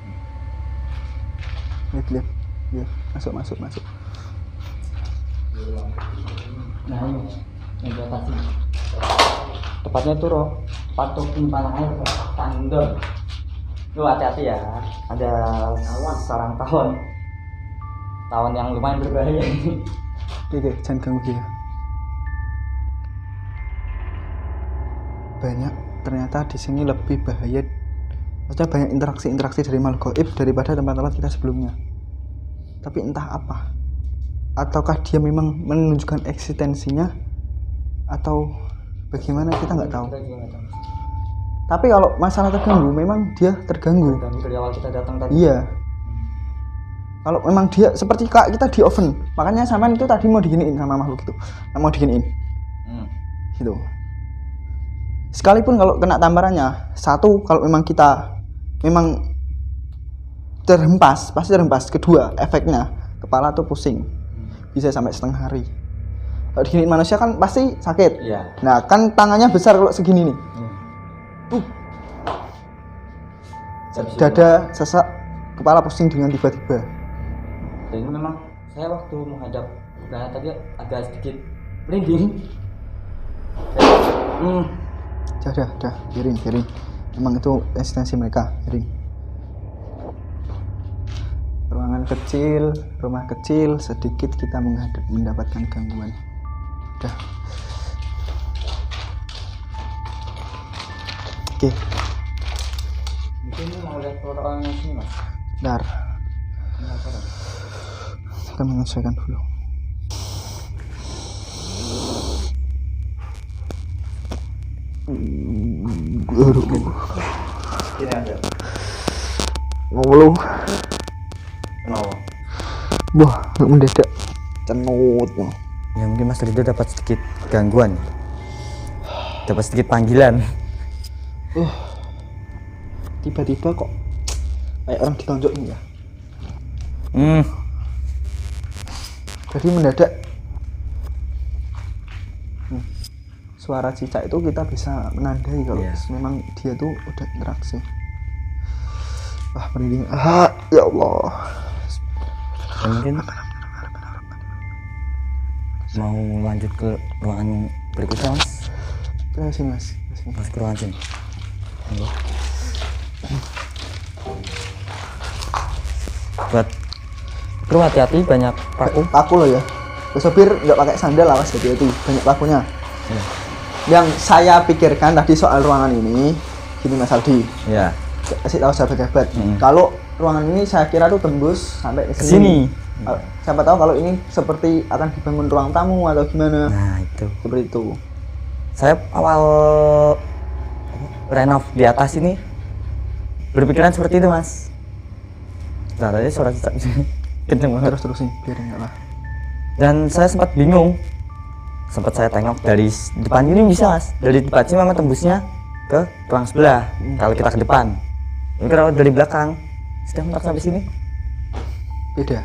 Speaker 1: Lihat. Ya, masuk.
Speaker 3: Nah ini yang di atas ini. Tepatnya itu patung penyimpanan air Tandon. Lu hati-hati ya, ada sarang tawon yang lumayan berbahaya ini.
Speaker 1: Oke, jangan ganggu dia. Banyak ternyata di sini lebih bahaya. Maksudnya banyak interaksi dari makhluk gaib daripada tempat-tempat kita sebelumnya. Tapi entah apa. Ataukah dia memang menunjukkan eksistensinya atau bagaimana kita nggak tahu. Tapi kalau masalah terganggu, memang dia terganggu.
Speaker 3: Dari awal kita datang tadi.
Speaker 1: Iya. Kalau memang dia seperti kayak kita di oven, makanya sampean itu tadi mau diginiin sama makhluk itu, mau diginiin. Gitu. Sekalipun kalau kena tamparannya, satu kalau memang kita memang terhempas, pasti terhempas. Kedua, efeknya kepala tuh pusing. Bisa sampai setengah hari. Kalau diginiin manusia kan pasti sakit.
Speaker 3: Iya.
Speaker 1: Nah, kan tangannya besar kalau segini nih. Dada sesak, kepala pusing dengan tiba-tiba.
Speaker 3: Dan ini memang saya waktu menghadap granat tadi agak sedikit merinding.
Speaker 1: Udah, biarin. Emang itu eksistensi mereka, biarin. Ruangan kecil, rumah kecil, sedikit kita mendapatkan gangguan. Udah. Oke.
Speaker 3: Mungkin ini mau lihat orang sini Mas.
Speaker 1: Bentar. Kita menyelesaikan dulu.
Speaker 3: Ini ada.
Speaker 1: Ngomong lu.
Speaker 3: Kenapa?
Speaker 1: Wah, mendadak cenut.
Speaker 3: Ya mungkin Mas Rido dapat sedikit gangguan, dapat sedikit panggilan.
Speaker 1: Tiba-tiba kok kayak orang ditonjokin ya. Jadi mendadak suara cicak itu kita bisa menandai kalau memang dia tuh udah interaksi. Wah, merinding. Ya Allah.
Speaker 3: Ya, mungkin mau lanjut ke ruangan berikutnya Mas.
Speaker 1: Ke sini Mas.
Speaker 3: Mas ke ruangan sini. Halo. Buat kru hati-hati, banyak paku.
Speaker 1: Paku loh ya. Sopir nggak pakai sandal, awas hati-hati, banyak pakunya.
Speaker 3: Ya.
Speaker 1: Yang saya pikirkan tadi soal ruangan ini, gini Mas Aldi.
Speaker 3: Ya.
Speaker 1: Kasih tahu sahabat-sahabat. Kalau ruangan ini saya kira tuh tembus sampai ke
Speaker 3: Sini.
Speaker 1: Siapa tahu kalau ini seperti akan dibangun ruang tamu atau gimana.
Speaker 3: Nah, itu.
Speaker 1: Seperti itu.
Speaker 3: Saya awal renov di atas ini berpikiran seperti itu Mas. Nah, tadi suara cicak kenceng banget.
Speaker 1: Terus nih, biar enggak lah.
Speaker 3: Dan saya sempat bingung. Sempat saya tengok dari depan ini bisa Mas. Dari depan sini memang tembusnya ke ruang sebelah. Kalau kita ke depan. Ini kalau dari belakang sudah mentok sampai sini.
Speaker 1: Beda.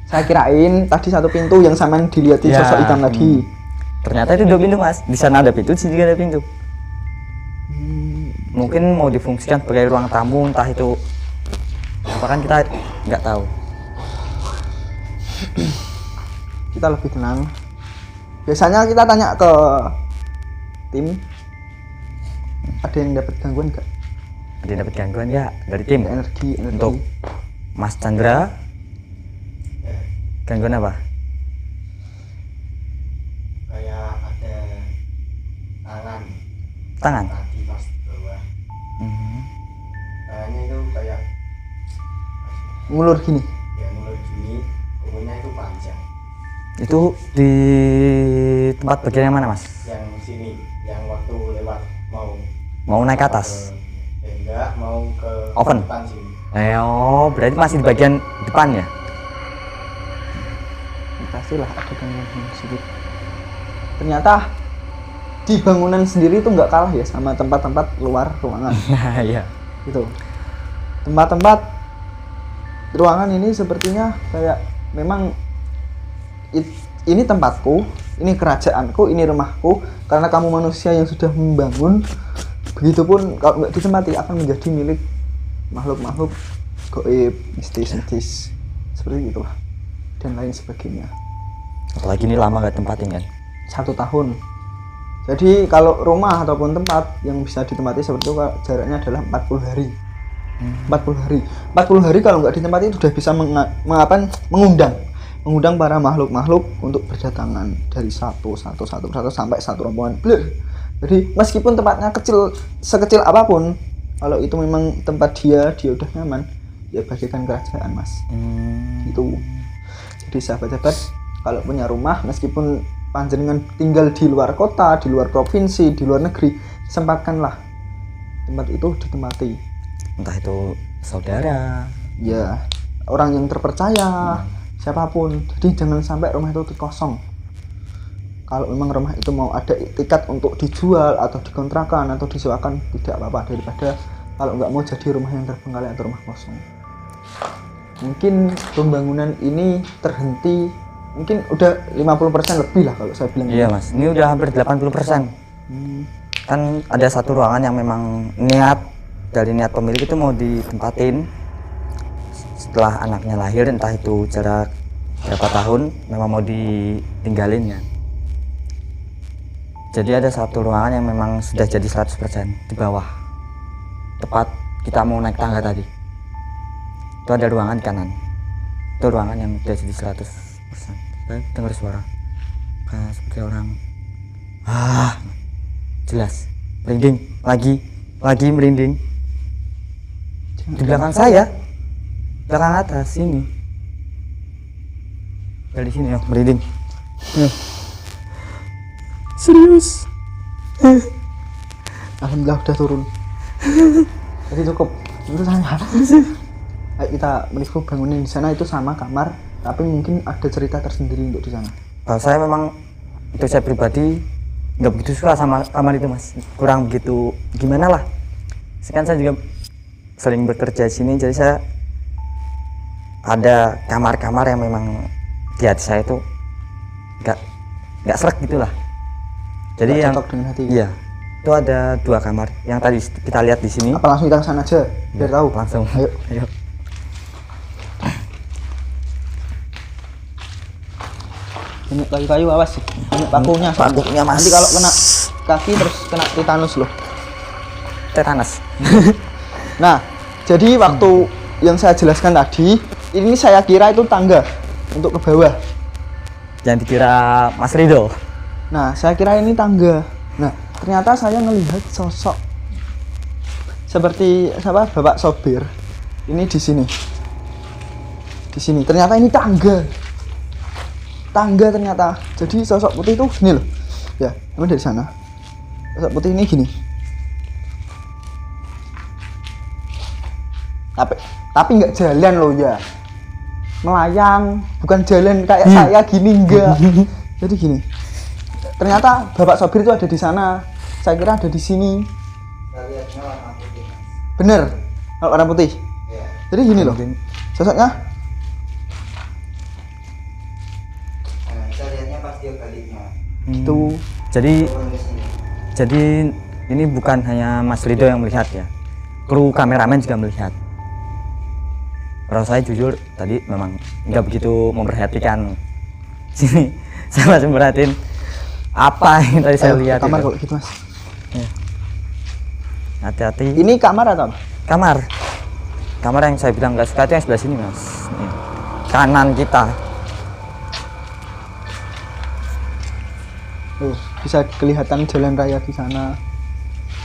Speaker 1: Saya kirain tadi satu pintu yang sama dilihat di sosok hitam tadi.
Speaker 3: Ternyata itu 2 pintu Mas. Di sana ada pintu, di sini juga ada pintu. Mungkin mau difungsikan sebagai ruang tamu, entah itu apa kan kita nggak tahu.
Speaker 1: Kita lebih tenang. Biasanya kita tanya ke tim, ada yang dapat gangguan nggak?
Speaker 3: Ada yang dapat gangguan ya dari tim.
Speaker 1: Energi.
Speaker 3: Untuk Mas Chandra, gangguan apa?
Speaker 2: Kayak ada
Speaker 3: Tangan.
Speaker 2: kaki pas bawah. Tangannya itu kayak
Speaker 1: ngulur gini.
Speaker 2: ya mulai gini, umumnya itu panjang.
Speaker 3: Itu di tempat bagian yang mana Mas?
Speaker 2: Yang sini, yang waktu lewat
Speaker 3: Mau naik ke atas?
Speaker 2: enggak, mau ke
Speaker 3: Oven?
Speaker 2: depan sini.
Speaker 3: Oh, berarti masih di bagian depan ya?
Speaker 1: Pastilah ada gangguan sedikit. Ternyata di bangunan sendiri itu nggak kalah ya sama tempat-tempat luar ruangan.
Speaker 3: Nah, iya.
Speaker 1: Gitu. Tempat-tempat ruangan ini sepertinya kayak memang ini tempatku, ini kerajaanku, ini rumahku. Karena kamu manusia yang sudah membangun, begitupun kalau nggak ditempati akan menjadi milik makhluk-makhluk gaib, mistis seperti itulah dan lain sebagainya.
Speaker 3: Apalagi ini lama nggak tempatin kan?
Speaker 1: 1 tahun. Jadi kalau rumah ataupun tempat yang bisa ditempati seperti itu jaraknya adalah 40 hari. 40 hari kalau nggak ditempati sudah bisa mengundang para makhluk-makhluk untuk berdatangan dari satu sampai satu rombongan. Jadi meskipun tempatnya sekecil apapun, kalau itu memang tempat dia udah nyaman, ya bagikan kerajaan Mas. Itu. Jadi sahabat-sahabat, kalau punya rumah meskipun panjenengan tinggal di luar kota, di luar provinsi, di luar negeri, sempatkanlah tempat itu ditempati.
Speaker 3: Entah itu saudara,
Speaker 1: Ya, orang yang terpercaya, siapapun. Jadi jangan sampai rumah itu kosong. Kalau memang rumah itu mau ada tiket untuk dijual atau dikontrakan atau disewakan, tidak apa-apa, daripada kalau nggak mau jadi rumah yang terbengkalai atau rumah kosong. Mungkin pembangunan ini terhenti, mungkin udah 50% lebih lah kalau saya bilang.
Speaker 3: iya Mas, ini udah hampir 80%. Kan ada satu ruangan yang memang dari niat pemilik itu mau ditempatin setelah anaknya lahir, entah itu jarak berapa tahun, memang mau ditinggalin ya. Jadi ada satu ruangan yang memang sudah jadi 100% di bawah, tepat kita mau naik tangga tadi. Itu ada ruangan di kanan, itu ruangan yang sudah jadi 100%. Saya dengar suara kayak seperti orang jelas merinding, lagi merinding di belakang saya, belakang atas sini, dari sini ya merinding. Serius.
Speaker 1: Alhamdulillah udah turun. Jadi cukup. Itu saya. Ayo kita review bangunan di sana itu sama kamar, tapi mungkin ada cerita tersendiri untuk di sana.
Speaker 3: Kalau saya memang untuk saya pribadi nggak begitu suka sama kamar itu mas, kurang begitu gimana lah. Sekarang saya juga sering bekerja di sini, jadi saya ada kamar-kamar yang memang di hati saya itu nggak srek gitulah. Jadi
Speaker 1: Nggak
Speaker 3: yang
Speaker 1: cocok dengan hati.
Speaker 3: iya itu ada 2 kamar yang tadi kita lihat di sini.
Speaker 1: Apa langsung kita ke sana aja biar tahu?
Speaker 3: Langsung.
Speaker 1: Ayo.
Speaker 3: Ayo.
Speaker 1: Banyak kayu-kayu, awas sih. Banyak pakunya.
Speaker 3: Pakunya, Mas.
Speaker 1: Nanti kalau kena kaki terus kena tetanus loh.
Speaker 3: Tetanus.
Speaker 1: Nah, jadi waktu yang saya jelaskan tadi, ini saya kira itu tangga untuk ke bawah.
Speaker 3: Jangan dikira Mas Rido.
Speaker 1: Nah, saya kira ini tangga. Nah, ternyata saya melihat sosok seperti siapa? Bapak sopir. Ini di sini. Di sini. Ternyata ini tangga. Tangga ternyata. Jadi sosok putih itu gini loh. Ya, emang dari sana. Sosok putih ini gini. Tapi nggak jalan loh ya. Melayang, bukan jalan kayak saya gini enggak. Jadi gini. Ternyata Bapak sopir itu ada di sana. Saya kira ada di sini. Bener, kalau warna putih. Jadi gini loh. Sosoknya.
Speaker 2: Saya lihatnya pas dia baliknya.
Speaker 1: Gitu.
Speaker 3: Jadi ini bukan hanya Mas Rido yang melihat ya, kru kameramen juga melihat. Kalau saya jujur tadi memang nggak begitu memperhatikan sini, saya masih merhatiin apa yang tadi saya lihat.
Speaker 1: Kamar
Speaker 3: itu.
Speaker 1: kalau gitu mas.
Speaker 3: Ya. Hati-hati.
Speaker 1: Ini kamar atau apa?
Speaker 3: Kamar yang saya bilang nggak suka itu yang sebelah sini mas. Ini. Kanan kita.
Speaker 1: Bisa kelihatan jalan raya di sana.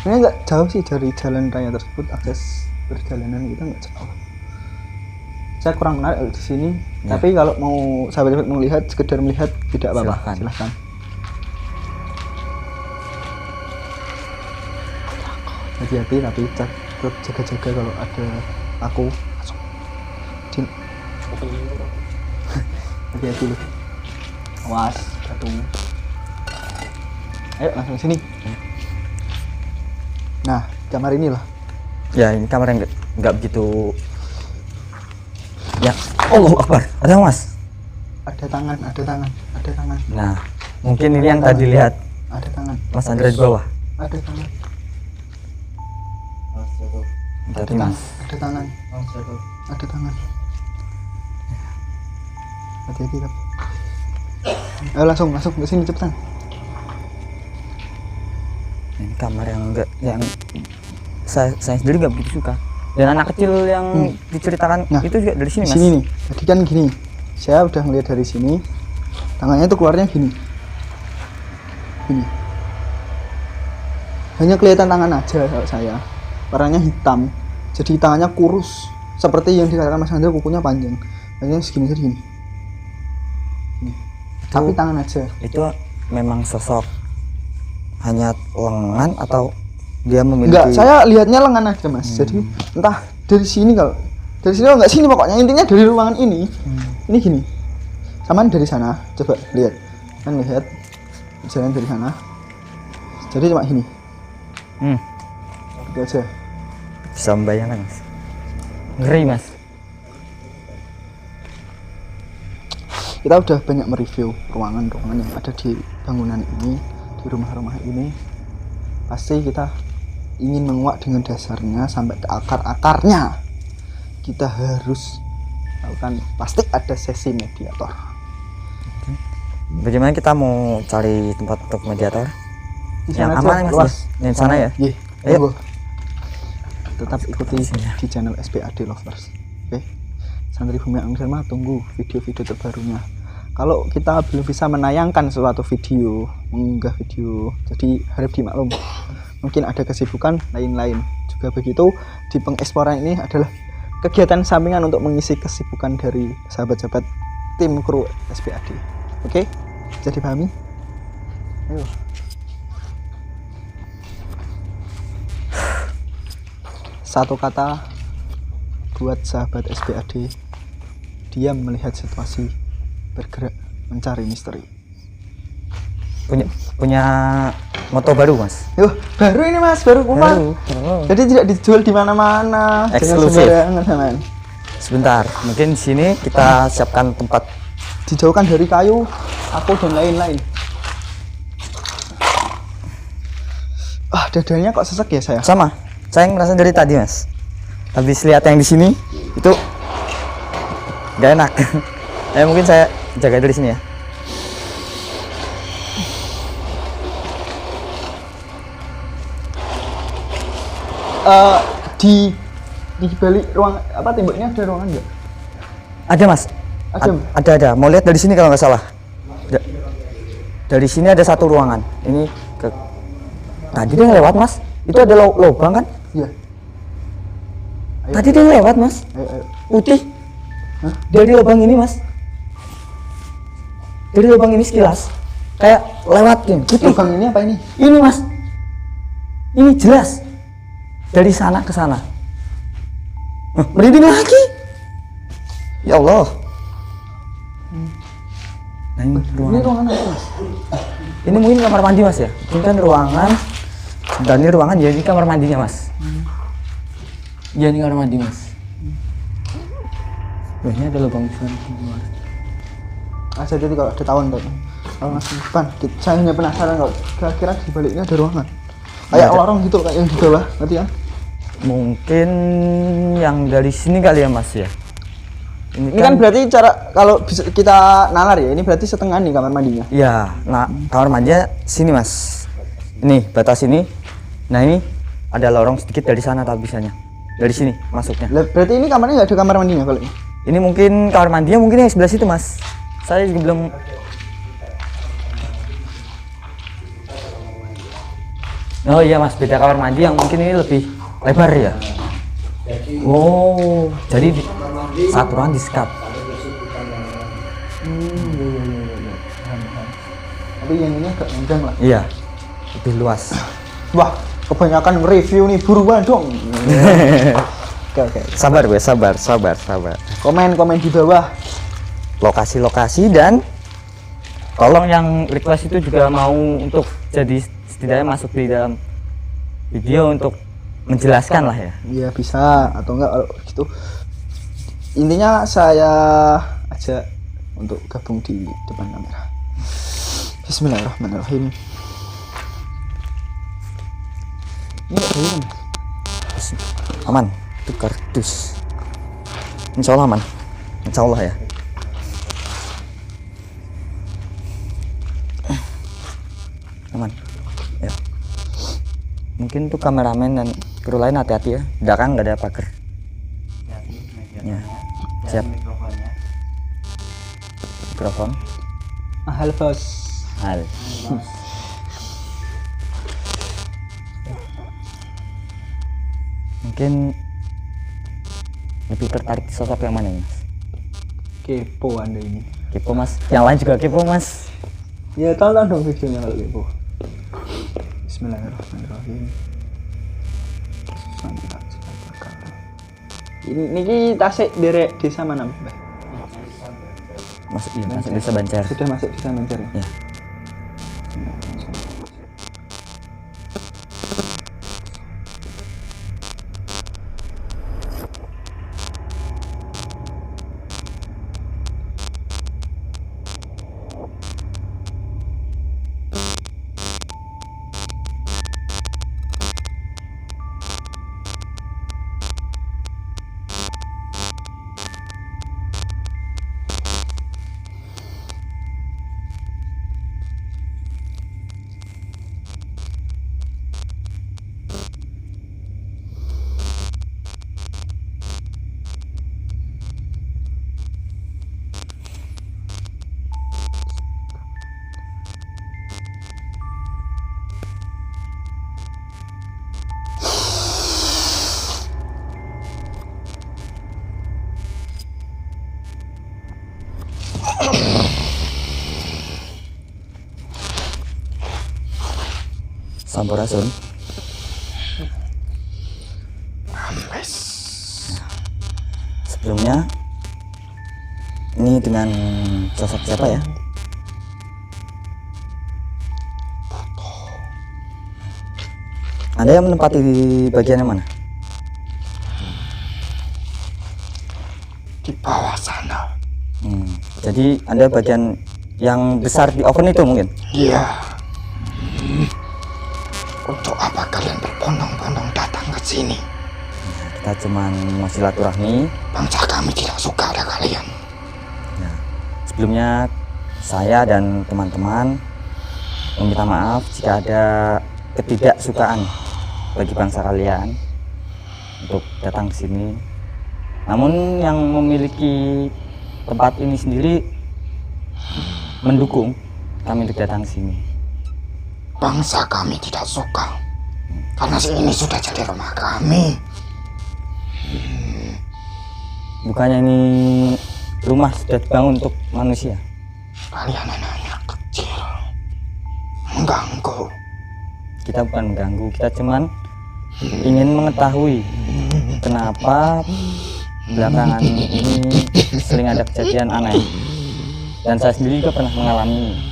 Speaker 1: Ini nggak jauh sih dari jalan raya tersebut, akses perjalanan kita nggak jauh. Saya kurang menarik di sini,
Speaker 3: Ya.
Speaker 1: tapi kalau mau sahabat-sahabat melihat, sekedar melihat tidak apa-apa.
Speaker 3: Silahkan.
Speaker 1: Silahkan. Hati-hati tapi tetap jaga-jaga kalau ada aku. Din. Hati-hati loh. Awas, batu. Ayo langsung sini. Nah, kamar ini loh.
Speaker 3: Ya ini kamar yang nggak begitu. Ya, Allahu Akbar. Ada mas.
Speaker 1: Ada tangan.
Speaker 3: Nah, mungkin ini yang tadi lihat
Speaker 1: Ada tangan.
Speaker 3: Mas Andra di bawah.
Speaker 1: Ada tangan.
Speaker 3: Tadi mas.
Speaker 1: Ada tangan. Ada tangan. Hati-hati tapi. Ayo langsung ke sini cepetan.
Speaker 3: Ini kamar yang saya sendiri nggak begitu suka. Dan anak kecil yang diceritakan
Speaker 1: Nah,
Speaker 3: itu juga dari sini
Speaker 1: Di
Speaker 3: mas.
Speaker 1: sini nih. Tadi kan gini. Saya udah ngeliat dari sini. Tangannya tuh keluarnya gini. Gini. Hanya kelihatan tangan aja kalau saya. Warnanya hitam. Jadi tangannya kurus. Seperti yang dikatakan Mas Andra, kukunya panjang. Hanya segini. Gini. Tapi tangan aja.
Speaker 3: Itu memang sosok hanya lengan atau dia memiliki?
Speaker 1: Enggak, saya lihatnya lengan aja mas. Jadi entah dari sini kalau dari sini enggak sini pokoknya intinya dari ruangan ini. Ini gini. Samaan dari sana. Coba lihat. Kan lihat jalan dari sana. Jadi cuma gini. Itu aja.
Speaker 3: Bisa membayangkan mas. Ngeri mas.
Speaker 1: Kita udah banyak mereview ruangan-ruangan yang ada di bangunan ini, di rumah-rumah ini. Pasti kita ingin menguak dengan dasarnya sampai ke akar-akarnya. Kita harus lakukan, pasti ada sesi mediator.
Speaker 3: Bagaimana kita mau cari tempat untuk mediator?
Speaker 1: Di
Speaker 3: Yang
Speaker 1: sana
Speaker 3: aman
Speaker 1: aja,
Speaker 3: mas.
Speaker 1: luas.
Speaker 3: Yang sana ya.
Speaker 1: Ye,
Speaker 3: Ayo.
Speaker 1: ayo. Tetap ikuti di channel SPAD Lovers. Oke. Santri Bumi Anggerma tunggu video-video terbarunya. Kalau kita belum bisa menayangkan suatu video, mengunggah video, jadi harap dimaklum. Mungkin ada kesibukan lain-lain. Juga begitu, di pengeksporan ini adalah kegiatan sampingan untuk mengisi kesibukan dari sahabat-sahabat tim kru SPAD. Oke? Jadi pahami? Ayo. Satu kata buat sahabat SPAD diam melihat situasi, bergerak mencari misteri.
Speaker 3: Punya moto baru mas?
Speaker 1: Yuh, baru ini mas, baru keluar. Jadi tidak dijual di mana-mana.
Speaker 3: Eksklusif.
Speaker 1: Jangan sembarangan, teman.
Speaker 3: Sebentar, mungkin di sini kita siapkan tempat.
Speaker 1: Dijauhkan dari kayu, aku dan lain-lain. Dadanya kok sesek ya saya?
Speaker 3: Sama, saya ngerasa dari tadi mas. Habis lihat yang di sini itu gak enak. Mungkin saya jaga dari sini ya.
Speaker 1: Di balik ruang apa temboknya ada ruangan nggak?
Speaker 3: Ada mas. Ada. Mau lihat dari sini kalau nggak salah. Dari sini ada satu ruangan. Ini ke. Tadi dia lewat mas. Itu ada lubang kan?
Speaker 1: Iya.
Speaker 3: Tadi dia lewat mas.
Speaker 1: Ayo.
Speaker 3: Putih. Dari lubang ini mas. Dari lubang ini sekilas. Kayak lewatin. Putih.
Speaker 1: Lubang ini apa ini?
Speaker 3: Ini mas. Ini jelas. Dari sana ke sana. Merinding lagi. Ya Allah. Nah, ini
Speaker 1: ruangan apa mas?
Speaker 3: Ini mungkin kamar mandi mas ya. Ini kan ruangan. Dan ini ruangan ya, ini kamar mandinya mas. Ya ini kamar mandi mas. Ini ada lubang di luar.
Speaker 1: Jadi kalau ada tahun tuh. Kalau masih depan, saya hanya penasaran kalau kira-kira di baliknya ada ruangan. Kayak lorong gitu kayak yang di bawah, ngerti kan?
Speaker 3: Mungkin yang dari sini kali ya mas ya.
Speaker 1: Ini kan berarti cara kalau bisa kita nalar ya, ini berarti setengah nih kamar mandinya.
Speaker 3: Iya, nah kamar mandinya sini mas. Ini batas ini. Nah ini ada lorong sedikit dari sana tapi bisanya. Dari sini masuknya.
Speaker 1: Berarti ini kamarnya nggak ada kamar mandinya kalau ini?
Speaker 3: Ini mungkin kamar mandinya mungkin yang sebelah situ mas. Saya juga belum. Oh iya mas, beda kamar mandi yang mungkin ini lebih lebar ya. Oh, jadi satu ruangan disekat.
Speaker 1: Tapi yang ini agak panjang lah.
Speaker 3: Iya, lebih luas.
Speaker 1: Wah, kebanyakan review nih, buruan dong. Oke.
Speaker 3: Sabar gue, sabar.
Speaker 1: Komen di bawah.
Speaker 3: Lokasi-lokasi dan tolong yang request itu juga mau untuk jadi setidaknya masuk di dalam video untuk menjelaskan lah ya.
Speaker 1: Iya bisa atau enggak kalau gitu. Intinya saya ajak untuk gabung di depan kamera. Bismillahirrahmanirrahim. Ini enggak boleh kan?
Speaker 3: Aman, itu kardus. Insya Allah aman. Insya Allah ya. Aman. Ya. Mungkin tuh kameramen dan kru lain hati-hati ya. Di belakang nggak ada pagar. Ya. Siap. Mikrofon.
Speaker 1: Mahal bos.
Speaker 3: Hal. Mungkin lebih tertarik sosok yang mana mas?
Speaker 1: Kepo anda ini.
Speaker 3: Kepo mas. Yang lain juga kepo mas.
Speaker 1: Ya tonton dong videonya kalau kepo. Bismillahirrahmanirrahim. Ini tasik derek desa mana mbak?
Speaker 3: Masuk desa Banjar.
Speaker 1: Sudah masuk desa Banjar ya?
Speaker 3: Ya. Sampurasun. sebelumnya ini dengan sosok siapa ya? Anda yang menempati di bagian yang mana?
Speaker 2: Di bawah sana.
Speaker 3: Jadi Anda bagian yang besar di oven itu mungkin?
Speaker 2: Iya. Untuk apa kalian berbondong-bondong datang ke sini?
Speaker 3: Kita cuman mau silaturahmi.
Speaker 2: Bangsa kami tidak suka ada kalian.
Speaker 3: Ya, sebelumnya saya dan teman-teman meminta maaf jika ada ketidaksukaan bagi bangsa kalian untuk datang ke sini. Namun yang memiliki tempat ini sendiri mendukung kami untuk datang ke sini.
Speaker 2: Bangsa kami tidak suka karena ini sudah jadi rumah kami.
Speaker 3: Bukannya ini rumah sudah dibangun untuk manusia?
Speaker 2: Kalian anak-anak kecil mengganggu.
Speaker 3: Kita bukan mengganggu, kita cuman ingin mengetahui kenapa belakangan ini sering ada kejadian aneh, dan saya sendiri juga pernah mengalami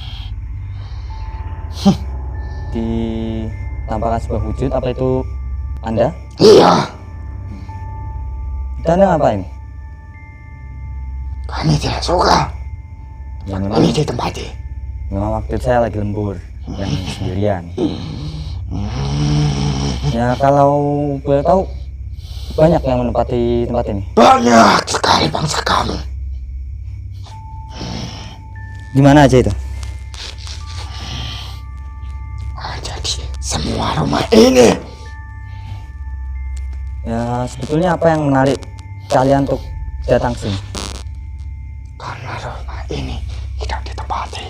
Speaker 3: di tampakan sebuah wujud. Apa itu Anda?
Speaker 2: Iya,
Speaker 3: Dan Anda ngapain?
Speaker 2: kami tidak suka.
Speaker 3: Ya
Speaker 2: Ini
Speaker 3: memang,
Speaker 2: ditempati.
Speaker 3: memang waktu itu saya lagi lembur dan sendirian. Ya kalau boleh tahu, banyak yang menempati tempat ini.
Speaker 2: Banyak sekali bangsa kami.
Speaker 3: Di mana aja itu?
Speaker 2: Jadi semua rumah ini.
Speaker 3: Ya sebetulnya apa yang menarik kalian untuk datang sini?
Speaker 2: Karena rumah ini tidak ditempati.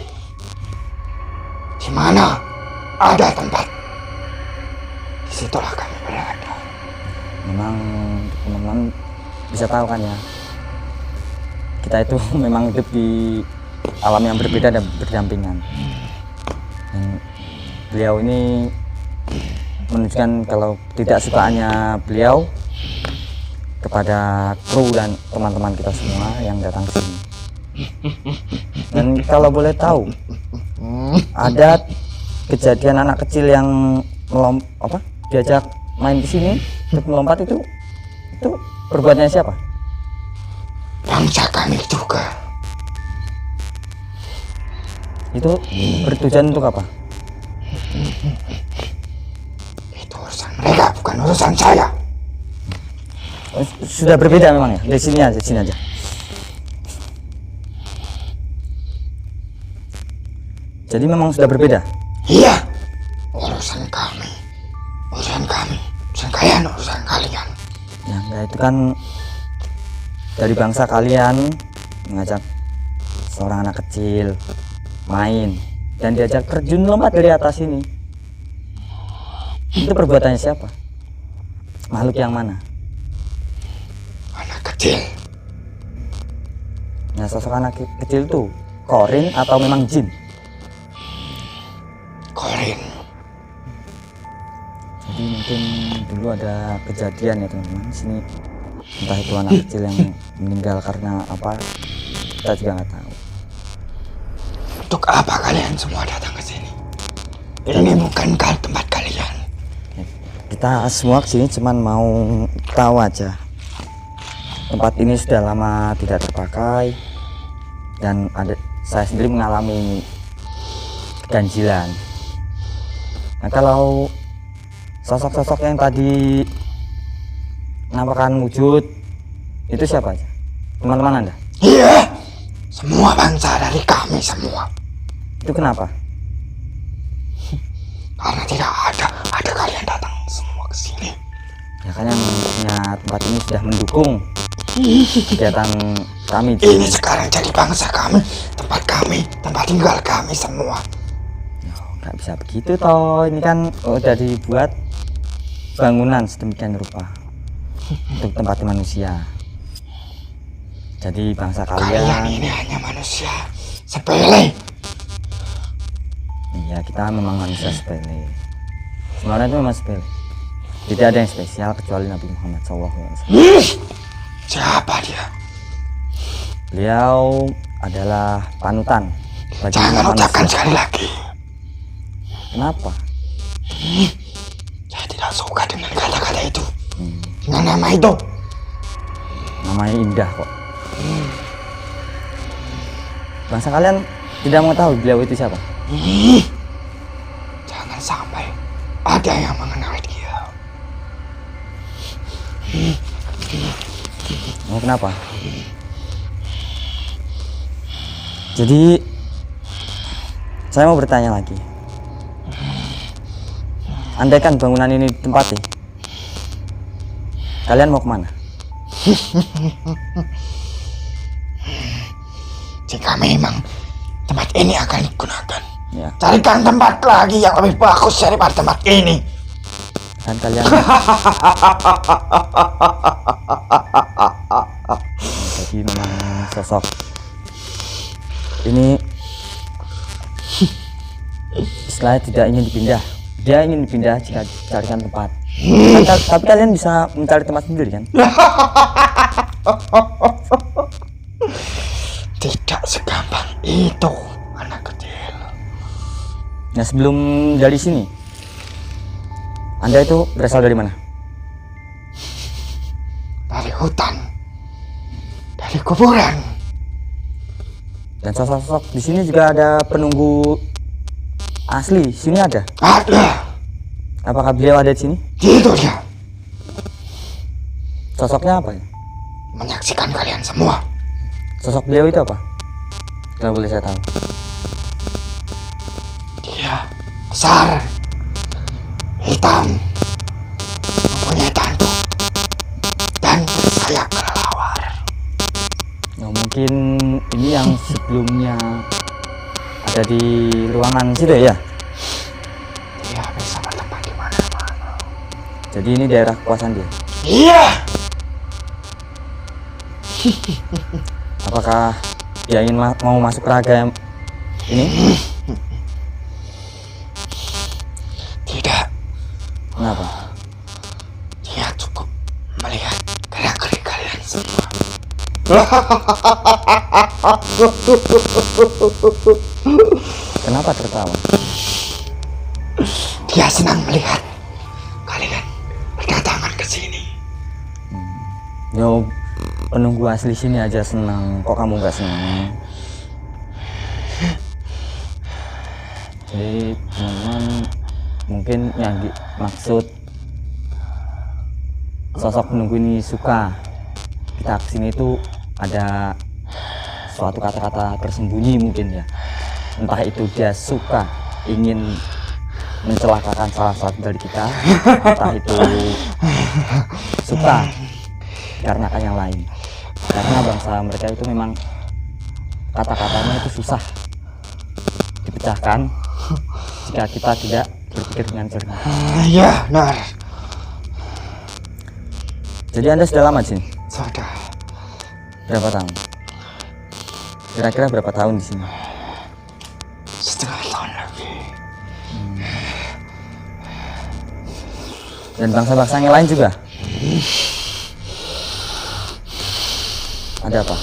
Speaker 2: Di mana ada tempat, disitulah kami berada.
Speaker 3: Memang teman-teman bisa tahu kan ya, kita itu memang hidup di alam yang berbeda dan berdampingan. Dan beliau ini menunjukkan kalau tidak sukaannya beliau kepada kru dan teman-teman kita semua yang datang sini. Dan kalau boleh tahu, ada kejadian anak kecil yang diajak main di sini untuk melompat itu perbuatannya siapa?
Speaker 2: Bangsa kami juga.
Speaker 3: Itu bertujuan untuk apa?
Speaker 2: Itu urusan mereka, bukan urusan saya.
Speaker 3: Sudah berbeda memang ya. Di sini aja. Jadi memang sudah berbeda.
Speaker 2: Iya, urusan kami, urusan kalian, urusan kalian.
Speaker 3: Ya enggak, itu kan dari bangsa kalian mengajak seorang anak kecil main dan diajak terjun lompat dari atas ini. Itu perbuatannya siapa? Makhluk yang mana?
Speaker 2: Anak kecil.
Speaker 3: Nah, sosok anak kecil itu korin atau memang jin?
Speaker 2: Korin.
Speaker 3: Jadi mungkin dulu ada kejadian ya teman-teman di sini, entah itu anak kecil yang meninggal karena apa, kita juga nggak tahu.
Speaker 2: Untuk apa kalian semua datang ke sini? Ini bukan tempat kalian.
Speaker 3: Kita semua kesini cuman mau tahu aja. Tempat ini sudah lama tidak terpakai dan saya sendiri mengalami keganjilan. Nah, kalau sosok-sosok yang tadi menampakkan wujud itu siapa aja? Teman-teman Anda?
Speaker 2: Iya, semua bangsa dari kami semua.
Speaker 3: Itu kenapa?
Speaker 2: Karena tidak ada kalian datang semua ke sini.
Speaker 3: Ya kan yang punya tempat ini sudah mendukung kegiatan kami.
Speaker 2: Ini sekarang jadi bangsa kami, tempat tinggal kami semua.
Speaker 3: Nggak bisa begitu toh, ini kan udah dibuat bangunan sedemikian rupa untuk tempat manusia. Jadi bangsa
Speaker 2: Kalian ini hanya manusia sepele.
Speaker 3: Iya, kita memang manusia sepele. Semua orang itu memang sepele. Tidak ada yang spesial kecuali Nabi Muhammad SAW.
Speaker 2: Siapa dia?
Speaker 3: Beliau adalah panutan bagi
Speaker 2: Jangan
Speaker 3: umat
Speaker 2: ucapkan
Speaker 3: manusia.
Speaker 2: sekali lagi.
Speaker 3: Kenapa?
Speaker 2: Saya tidak suka dengan kata-kata itu. Dengan nama itu.
Speaker 3: Namanya indah kok. Bangsa kalian tidak mengetahui beliau itu siapa?
Speaker 2: Jangan sampai ada yang mengenal dia.
Speaker 3: Oh, kenapa? Jadi saya mau bertanya lagi. Andaikan bangunan ini ditempati, kalian mau kemana?
Speaker 2: Jika memang tempat ini akan digunakan,
Speaker 3: Ya,
Speaker 2: carikan tempat lagi yang lebih bagus daripada tempat ini.
Speaker 3: kan kalian jadi memang sosok ini istilahnya tidak ingin dipindah. Dia ingin dipindah jika carikan tempat. Tapi kalian bisa mencari tempat sendiri kan?
Speaker 2: Tidak segampang itu, anak kecil.
Speaker 3: Nah, sebelum dari sini, Anda itu berasal dari mana?
Speaker 2: Dari hutan, dari kuburan.
Speaker 3: Dan sosok-sosok di sini juga ada penunggu asli. Sini ada.
Speaker 2: Ada,
Speaker 3: Apakah beliau ada di sini?
Speaker 2: itu dia.
Speaker 3: Sosoknya apa ya?
Speaker 2: Menyaksikan kalian semua.
Speaker 3: Sosok beliau itu apa? Kalau boleh saya tahu.
Speaker 2: Dia besar, hitam, mempunyai tanduk, dan bersayap kelelawar.
Speaker 3: Nah, mungkin ini yang sebelumnya ada di ruangan situ ya?
Speaker 2: Dia bisa bertempat di mana-mana.
Speaker 3: Jadi ini daerah kekuasaan dia.
Speaker 2: Iya,
Speaker 3: Apakah dia ingin mau masuk raga yang ini?
Speaker 2: tidak.
Speaker 3: Kenapa?
Speaker 2: Dia cukup melihat gerak-gerik kalian semua.
Speaker 3: Kenapa tertawa?
Speaker 2: Dia senang melihat kalian berdatangan ke sini.
Speaker 3: Yo, penunggu asli sini aja senang. Kok kamu nggak senang? Jadi teman-teman mungkin yang dimaksud sosok penunggu ini suka kita kesini itu ada suatu kata-kata tersembunyi mungkin ya. Entah itu dia suka ingin mencelakakan salah satu dari kita, entah itu suka karena yang lain. Karena bangsa mereka itu memang kata-katanya itu susah dipecahkan jika kita tidak berpikir dengan jernih.
Speaker 2: Iya, benar.
Speaker 3: Jadi Anda sudah lama di sini?
Speaker 2: Sudah.
Speaker 3: Berapa tahun? Kira-kira berapa tahun di sini?
Speaker 2: Setengah tahun lebih.
Speaker 3: Dan bangsa-bangsa yang lain juga? Ada apa?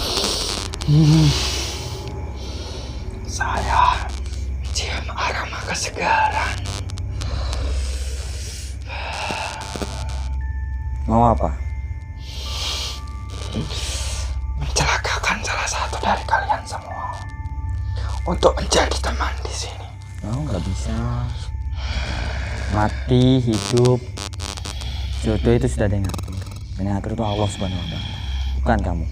Speaker 2: Saya mencium aroma kesegaran.
Speaker 3: Mau apa?
Speaker 2: Mencelakakan salah satu dari kalian semua untuk menjadi teman di sini.
Speaker 3: Oh, nggak bisa. Mati, hidup, jodoh itu sudah ada yang ngatur. Dan yang ngatur itu Allah Subhanahu wa Ta'ala, bukan kamu.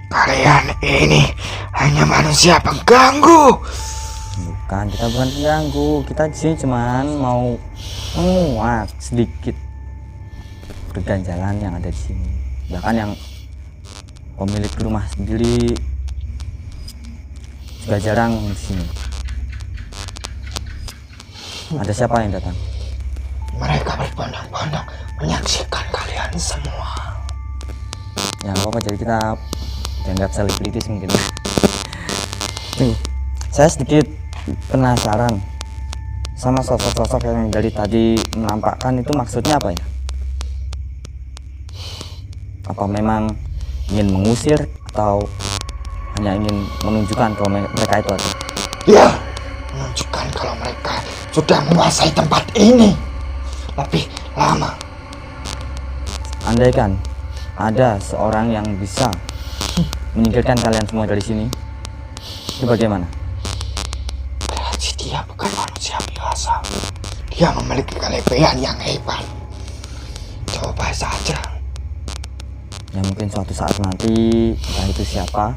Speaker 2: Kalian ini hanya manusia pengganggu.
Speaker 3: Bukan, kita bukan pengganggu. Kita di sini cuman mau menguak sedikit perganjalan yang ada di sini. Bahkan yang pemilik rumah sendiri juga jarang di sini. Ada siapa yang datang?
Speaker 2: Mereka berbondong-bondong menyaksikan kalian semua.
Speaker 3: Ya nggak apa-apa, jadi kita dianggap selebritis mungkin. Tuh, saya sedikit penasaran. sama sosok-sosok yang dari tadi menampakkan itu maksudnya apa ya? Apa memang ingin mengusir atau hanya ingin menunjukkan kalau mereka itu ada?
Speaker 4: Ya, menunjukkan kalau mereka sudah menguasai tempat ini lebih lama.
Speaker 3: Andaikan ada seorang yang bisa menyingkirkan kalian semua dari sini, itu bagaimana?
Speaker 4: Berarti dia bukan manusia biasa. Dia memiliki kelebihan yang hebat. Coba saja.
Speaker 3: Ya mungkin suatu saat nanti, entah itu siapa,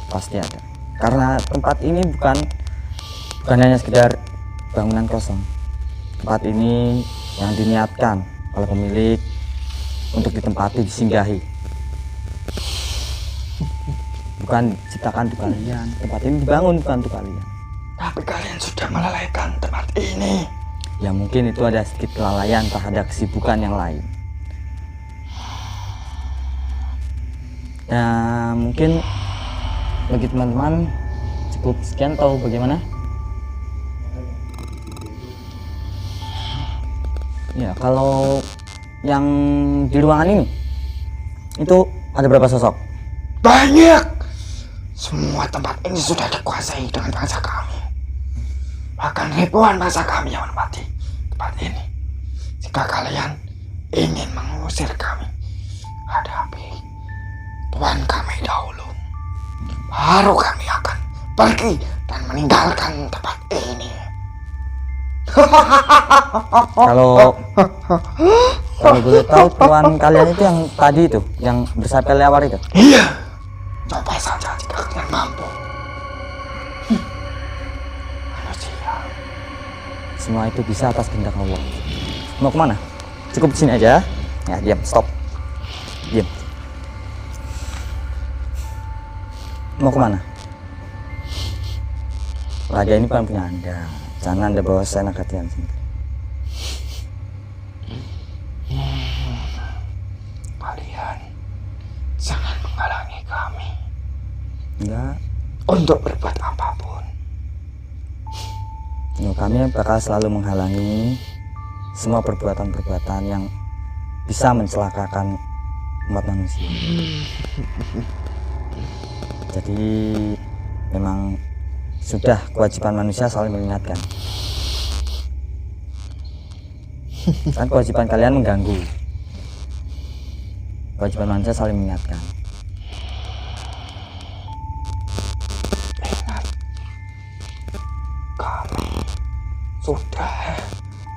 Speaker 3: pasti ada. Karena tempat ini bukan hanya sekedar bangunan kosong. Tempat ini yang diniatkan oleh pemilik untuk ditempati, disinggahi. Bukan diciptakan untuk kalian. Tempat ini dibangun bukan untuk kalian.
Speaker 4: Tapi kalian sudah melalaikan tempat ini.
Speaker 3: Ya mungkin itu ada sedikit kelalaian terhadap kesibukan yang lain. Ya mungkin bagi teman-teman cukup sekian atau bagaimana? Ya kalau yang di ruangan ini itu ada berapa sosok?
Speaker 4: Banyak. Semua tempat ini sudah dikuasai dengan bangsa kami. Bahkan ribuan bangsa kami yang menempati tempat ini. Jika kalian ingin mengusir kami, hadapi tuan kami dahulu. Baru kami akan pergi dan meninggalkan tempat ini.
Speaker 3: Kalau boleh tahu tuan kalian itu yang tadi itu, yang bersapel lewar itu?
Speaker 4: Iya. Coba saja jika kalian mampu. Manusia.
Speaker 3: Semua itu bisa atas kehendak Allah. Mau kemana? Cukup di sini aja. Ya diam, stop. Diam. Mau kemana? Raga ini bukan punya Anda. Jangan Anda bawa seenak hati sendiri.
Speaker 4: Kalian jangan menghalangi kami
Speaker 3: Enggak.
Speaker 4: untuk berbuat apapun.
Speaker 3: Ya, kami bakal selalu menghalangi semua perbuatan-perbuatan yang bisa mencelakakan umat manusia. Jadi memang sudah kewajiban manusia saling mengingatkan. Kan kewajiban kalian mengganggu. Kewajiban manusia saling mengingatkan.
Speaker 4: Ingat, kami sudah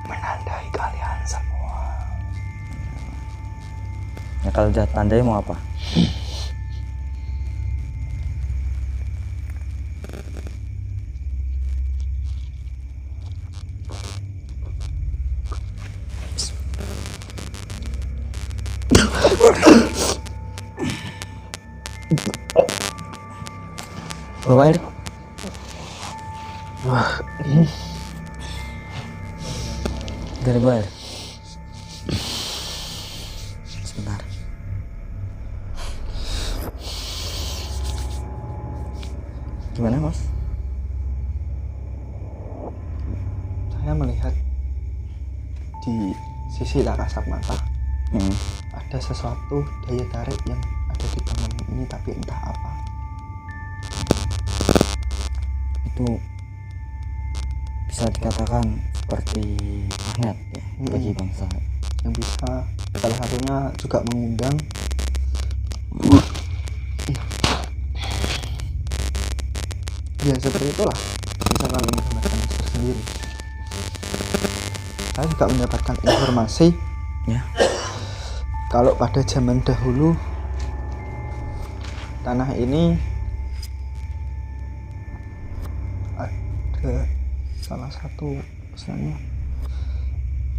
Speaker 4: menandai kalian semua.
Speaker 3: Ya kalau udah tandai mau apa? Bawa air. Dari bawa air. Sebentar. Gimana Mas?
Speaker 1: Saya melihat di sisi tak kasat mata ada sesuatu daya tarik yang ada di bangunan ini, tapi entah apa.
Speaker 3: Itu bisa dikatakan seperti magnet ya bagi bangsa.
Speaker 1: Yang bisa salah satunya juga mengundang ya seperti itulah, misalkan menggambarkan tersendiri. Saya juga mendapatkan informasi
Speaker 3: Ya.
Speaker 1: kalau pada zaman dahulu tanah ini ada salah satu misalnya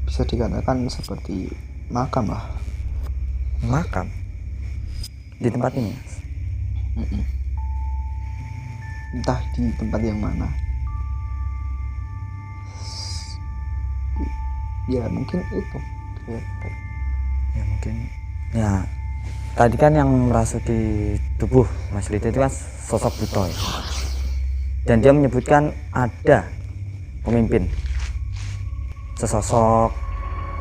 Speaker 1: bisa dikatakan seperti makam lah.
Speaker 3: Makam di tempat ini. Mas?
Speaker 1: Entah di tempat yang mana. Ya mungkin itu.
Speaker 3: Ya mungkin. Ya tadi kan yang merasuki tubuh Mas Lito itu kan sosok Buto ya. Dan dia menyebutkan ada pemimpin sesosok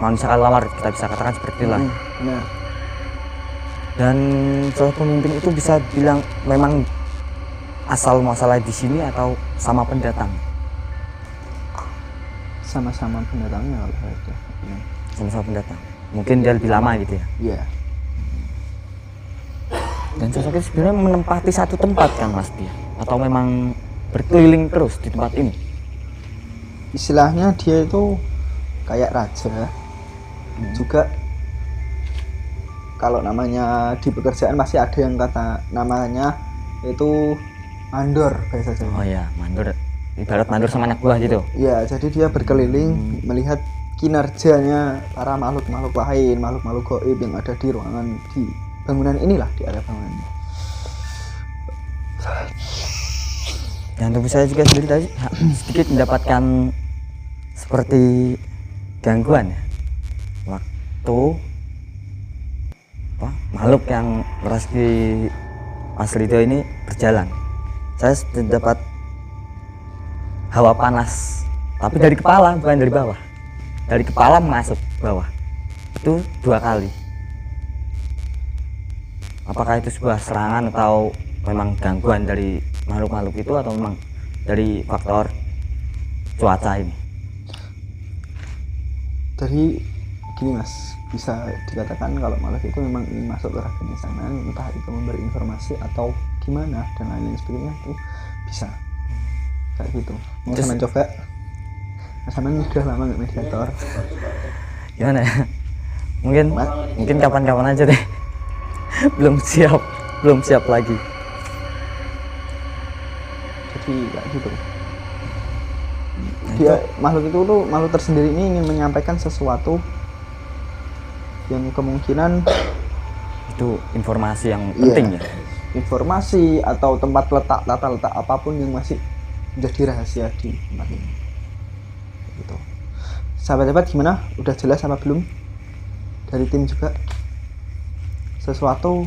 Speaker 3: manusia kelelawar, kita bisa katakan seperti itulah.
Speaker 1: Benar.
Speaker 3: Dan sosok pemimpin itu bisa bilang memang asal muasalnya di sini atau sama pendatang?
Speaker 1: Sama-sama pendatangnya kalau saya itu.
Speaker 3: Sama-sama pendatang. Mungkin dia lebih lama gitu ya.
Speaker 1: Iya.
Speaker 3: Dan sosok itu sebenarnya menempati satu tempat kan Mas dia? Atau memang berkeliling terus di tempat ini?
Speaker 1: Istilahnya dia itu kayak raja. Juga kalau namanya di pekerjaan pasti ada yang kata namanya itu mandor bahasa Jawa.
Speaker 3: Oh ya, mandor. Ibarat mandor sama anak buah gitu.
Speaker 1: Iya, jadi dia berkeliling melihat kinerjanya para makhluk-makhluk lain, makhluk-makhluk gaib yang ada di ruangan di bangunan inilah, di area bangunan ini.
Speaker 3: Dan tubuh saya juga sendiri tadi sedikit mendapatkan seperti gangguan ya. Waktu makhluk yang merasuki Mas Ridho ini berjalan, saya dapat hawa panas, tapi dari kepala bukan dari bawah. Dari kepala masuk bawah. Itu 2 kali. Apakah itu sebuah serangan atau memang gangguan dari makhluk-makhluk itu atau memang dari faktor cuaca ini?
Speaker 1: Jadi gini Mas, bisa dikatakan kalau makhluk itu memang ingin masuk ke raganya sana, entah itu memberi informasi atau gimana dan lain-lain sebagainya, itu bisa kayak gitu. Mau
Speaker 3: Terus-
Speaker 1: sama coba? Mas Aman udah lama nggak meditator.
Speaker 3: Gimana ya? Mungkin kapan-kapan aja deh. belum siap lagi.
Speaker 1: Jadi kayak gitu. Dia makhluk itu tuh, makhluk tersendiri ini ingin menyampaikan sesuatu yang kemungkinan
Speaker 3: Itu informasi yang penting ya.
Speaker 1: informasi atau tempat letak, tata letak apapun yang masih menjadi rahasia di tempat ini. Gitu. Sahabat-sahabat gimana? Udah jelas apa belum? Dari tim juga sesuatu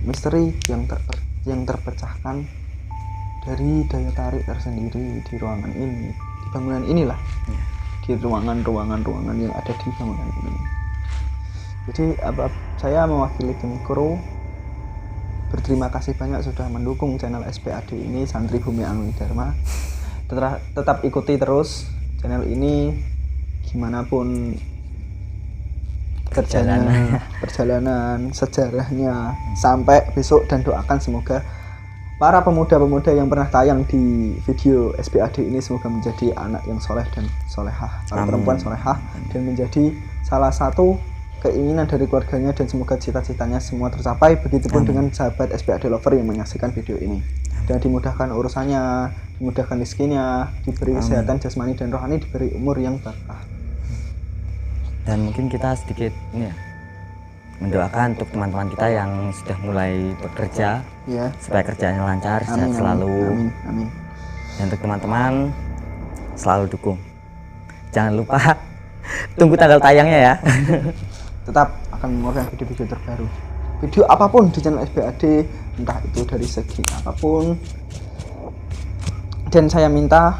Speaker 1: misteri yang terpecahkan dari daya tarik tersendiri di ruangan ini, di bangunan inilah, di ruangan-ruangan yang ada di bangunan ini. Jadi saya mewakili tim kru berterima kasih banyak sudah mendukung channel SPAD ini, Santri Bumi Angling Dharma. Tetap ikuti terus channel ini gimana pun perjalanan sejarahnya sampai besok, dan doakan semoga para pemuda-pemuda yang pernah tayang di video SPAD ini semoga menjadi anak yang soleh dan solehah, para perempuan solehah, dan menjadi salah satu keinginan dari keluarganya, dan semoga cita-citanya semua tercapai. Begitupun dengan sahabat SPAD lover yang menyaksikan video ini, dan dimudahkan urusannya, dimudahkan rezekinya, diberi kesehatan jasmani dan rohani, diberi umur yang barokah.
Speaker 3: Dan mungkin kita sedikit ini ya, mendoakan untuk teman-teman kita yang sudah mulai bekerja
Speaker 1: Ya.
Speaker 3: supaya kerjanya lancar, sehat
Speaker 1: Amin,
Speaker 3: selalu.
Speaker 1: amin, amin.
Speaker 3: Dan untuk teman-teman selalu dukung. Jangan lupa tunggu tanggal tayangnya ya.
Speaker 1: Tetap akan mengeluarkan video-video terbaru, video apapun di channel SPAD, entah itu dari segi apapun. Dan saya minta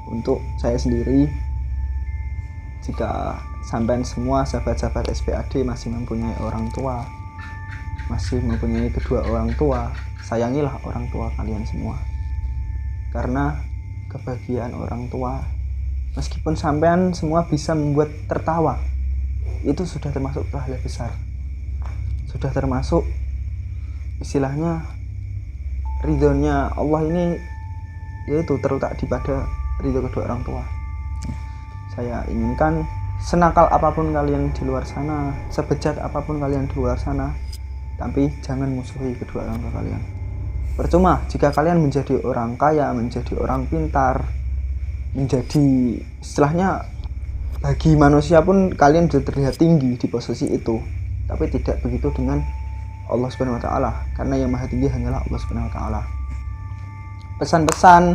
Speaker 1: untuk saya sendiri, jika sampai semua sahabat-sahabat SPAD masih mempunyai orang tua, masih mempunyai kedua orang tua, sayangilah orang tua kalian semua, karena kebahagiaan orang tua, meskipun sampean semua bisa membuat tertawa, itu sudah termasuk pahala besar, sudah termasuk istilahnya ridhonya Allah ini, yaitu terletak di pada ridho kedua orang tua. Saya inginkan senakal apapun kalian di luar sana, sebejat apapun kalian di luar sana, tapi jangan musuhi kedua orang tua kalian. Percuma jika kalian menjadi orang kaya, menjadi orang pintar, menjadi istilahnya bagi manusia pun kalian sudah terlihat tinggi di posisi itu, tapi tidak begitu dengan Allah Subhanahu wa taala, karena yang maha tinggi hanyalah Allah Subhanahu wa taala. Pesan-pesan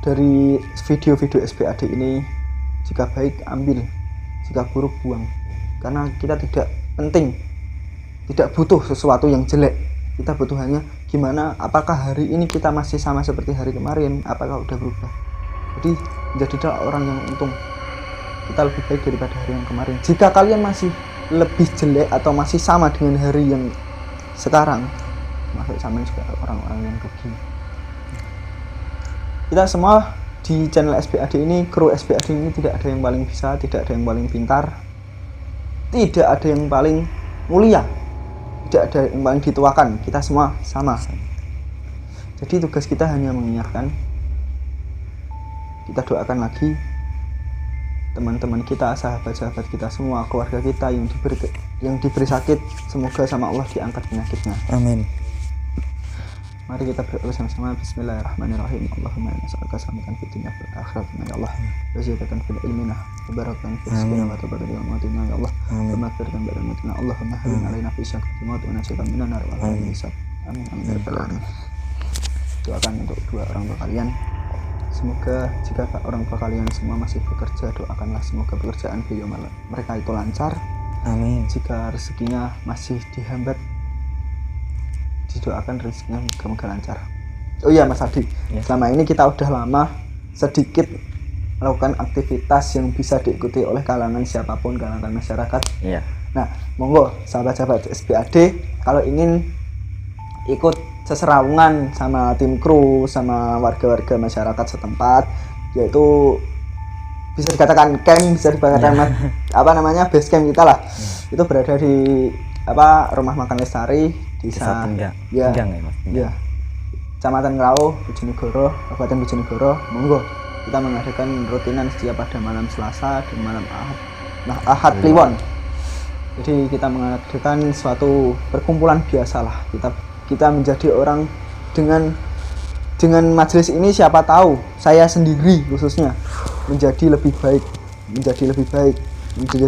Speaker 1: dari video-video SPAD ini, jika baik ambil, jika buruk buang, karena kita tidak penting, tidak butuh sesuatu yang jelek. Kita butuh hanya gimana, apakah hari ini kita masih sama seperti hari kemarin, apakah udah berubah. Jadi menjadilah orang yang untung. Kita lebih baik daripada hari yang kemarin. Jika kalian masih lebih jelek atau masih sama dengan hari yang sekarang, maka sama juga orang-orang yang rugi. Kita semua di channel SBAD ini, kru SBAD ini tidak ada yang paling bisa, tidak ada yang paling pintar, tidak ada yang paling mulia, tidak ada yang paling dituakan. Kita semua sama. Jadi tugas kita hanya mengingatkan. Kita doakan lagi teman-teman kita, sahabat-sahabat kita semua, keluarga kita yang diberi sakit, semoga sama Allah diangkat penyakitnya.
Speaker 3: Amin.
Speaker 1: Mari kita berdoa sama-sama. Bismillahirrahmanirrahim. Allahumma inna nas'aluka salamatan fid dunya wal akhirati ya Allah. Wa ziyadatan fil ilmina wa barakatan fil rizqina wa tawbatan lil mu'minina ya Allah. Wa maghfiratan ba'da mautina. Allahumma hawwin 'alaina fi syakati maut wa najatan minan nar wa amin. Amin amin ya rabbal alamin. Doakan untuk dua orang tua kalian. Semoga jika orang tua kalian semua masih bekerja, doakanlah semoga pekerjaan beliau mereka itu lancar.
Speaker 3: Amin.
Speaker 1: Jika rezekinya masih dihambat, didoakan rezekinya semoga lancar. Oh iya Mas Adi, selama ini kita udah lama sedikit melakukan aktivitas yang bisa diikuti oleh kalangan siapapun, kalangan masyarakat.
Speaker 3: Iya.
Speaker 1: Nah, monggo sahabat-sahabat SBAD kalau ingin ikut seserawungan sama tim kru, sama warga-warga masyarakat setempat, yaitu bisa dikatakan camp, bisa dikatakan base camp kita lah. Itu berada di Rumah Makan Lestari
Speaker 3: Desa Penggang.
Speaker 1: Ya,
Speaker 3: Penggang ya Mas.
Speaker 1: ya. Kecamatan Ngrau, Bojonegoro, Kabupaten Bojonegoro. Monggo kita mengadakan rutinan setiap pada malam Selasa dan malam Ahad. Nah, Ahad Kliwon. Jadi kita mengadakan suatu perkumpulan biasa lah. Kita menjadi orang dengan majelis ini, siapa tahu saya sendiri khususnya menjadi lebih baik dan lebih baik untuk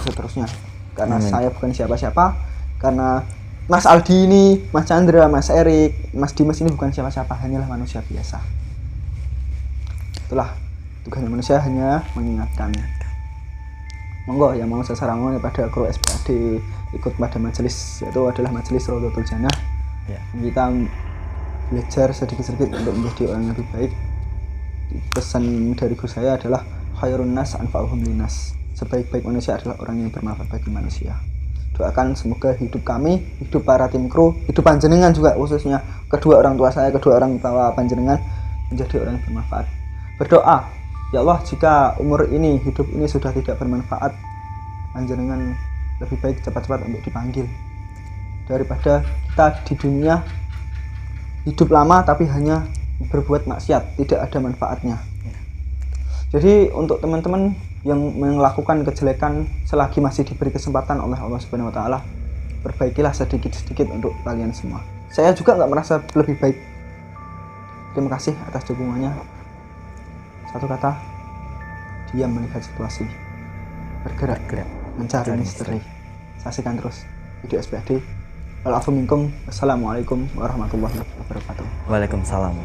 Speaker 1: seterusnya. Karena saya bukan siapa-siapa, karena Mas Aldi ini, Mas Chandra, Mas Erik, Mas Dimas ini bukan siapa-siapa, hanyalah manusia biasa. Itulah tugasnya manusia, hanya mengingatkan. Monggo yang mau sesarangan pada kru SBAD ikut pada majelis, yaitu adalah majelis Raudhatul Jannah.
Speaker 3: Ya.
Speaker 1: Kita belajar sedikit-sedikit untuk menjadi orang yang lebih baik. Pesan dari guru saya adalah khairun nas anfa'uhum linnas. Sebaik-baik manusia adalah orang yang bermanfaat bagi manusia. Doakan semoga hidup kami, hidup para tim kru, hidup panjenengan juga khususnya kedua orang tua saya, kedua orang tua panjenengan menjadi orang yang bermanfaat. Berdoa, ya Allah, jika umur ini, hidup ini sudah tidak bermanfaat, panjenengan lebih baik cepat-cepat untuk dipanggil daripada kita di dunia hidup lama tapi hanya berbuat maksiat, tidak ada manfaatnya. Jadi untuk teman-teman yang melakukan kejelekan selagi masih diberi kesempatan oleh Allah Subhanahu wa taala, perbaikilah sedikit-sedikit untuk kalian semua. Saya juga nggak merasa lebih baik. Terima kasih atas dukungannya. Satu kata, diam melihat situasi, bergerak mencari misteri. Saksikan terus video SBAD. Walafu minkum. Wassalamualaikum warahmatullahi wabarakatuh.
Speaker 3: Waalaikumsalam.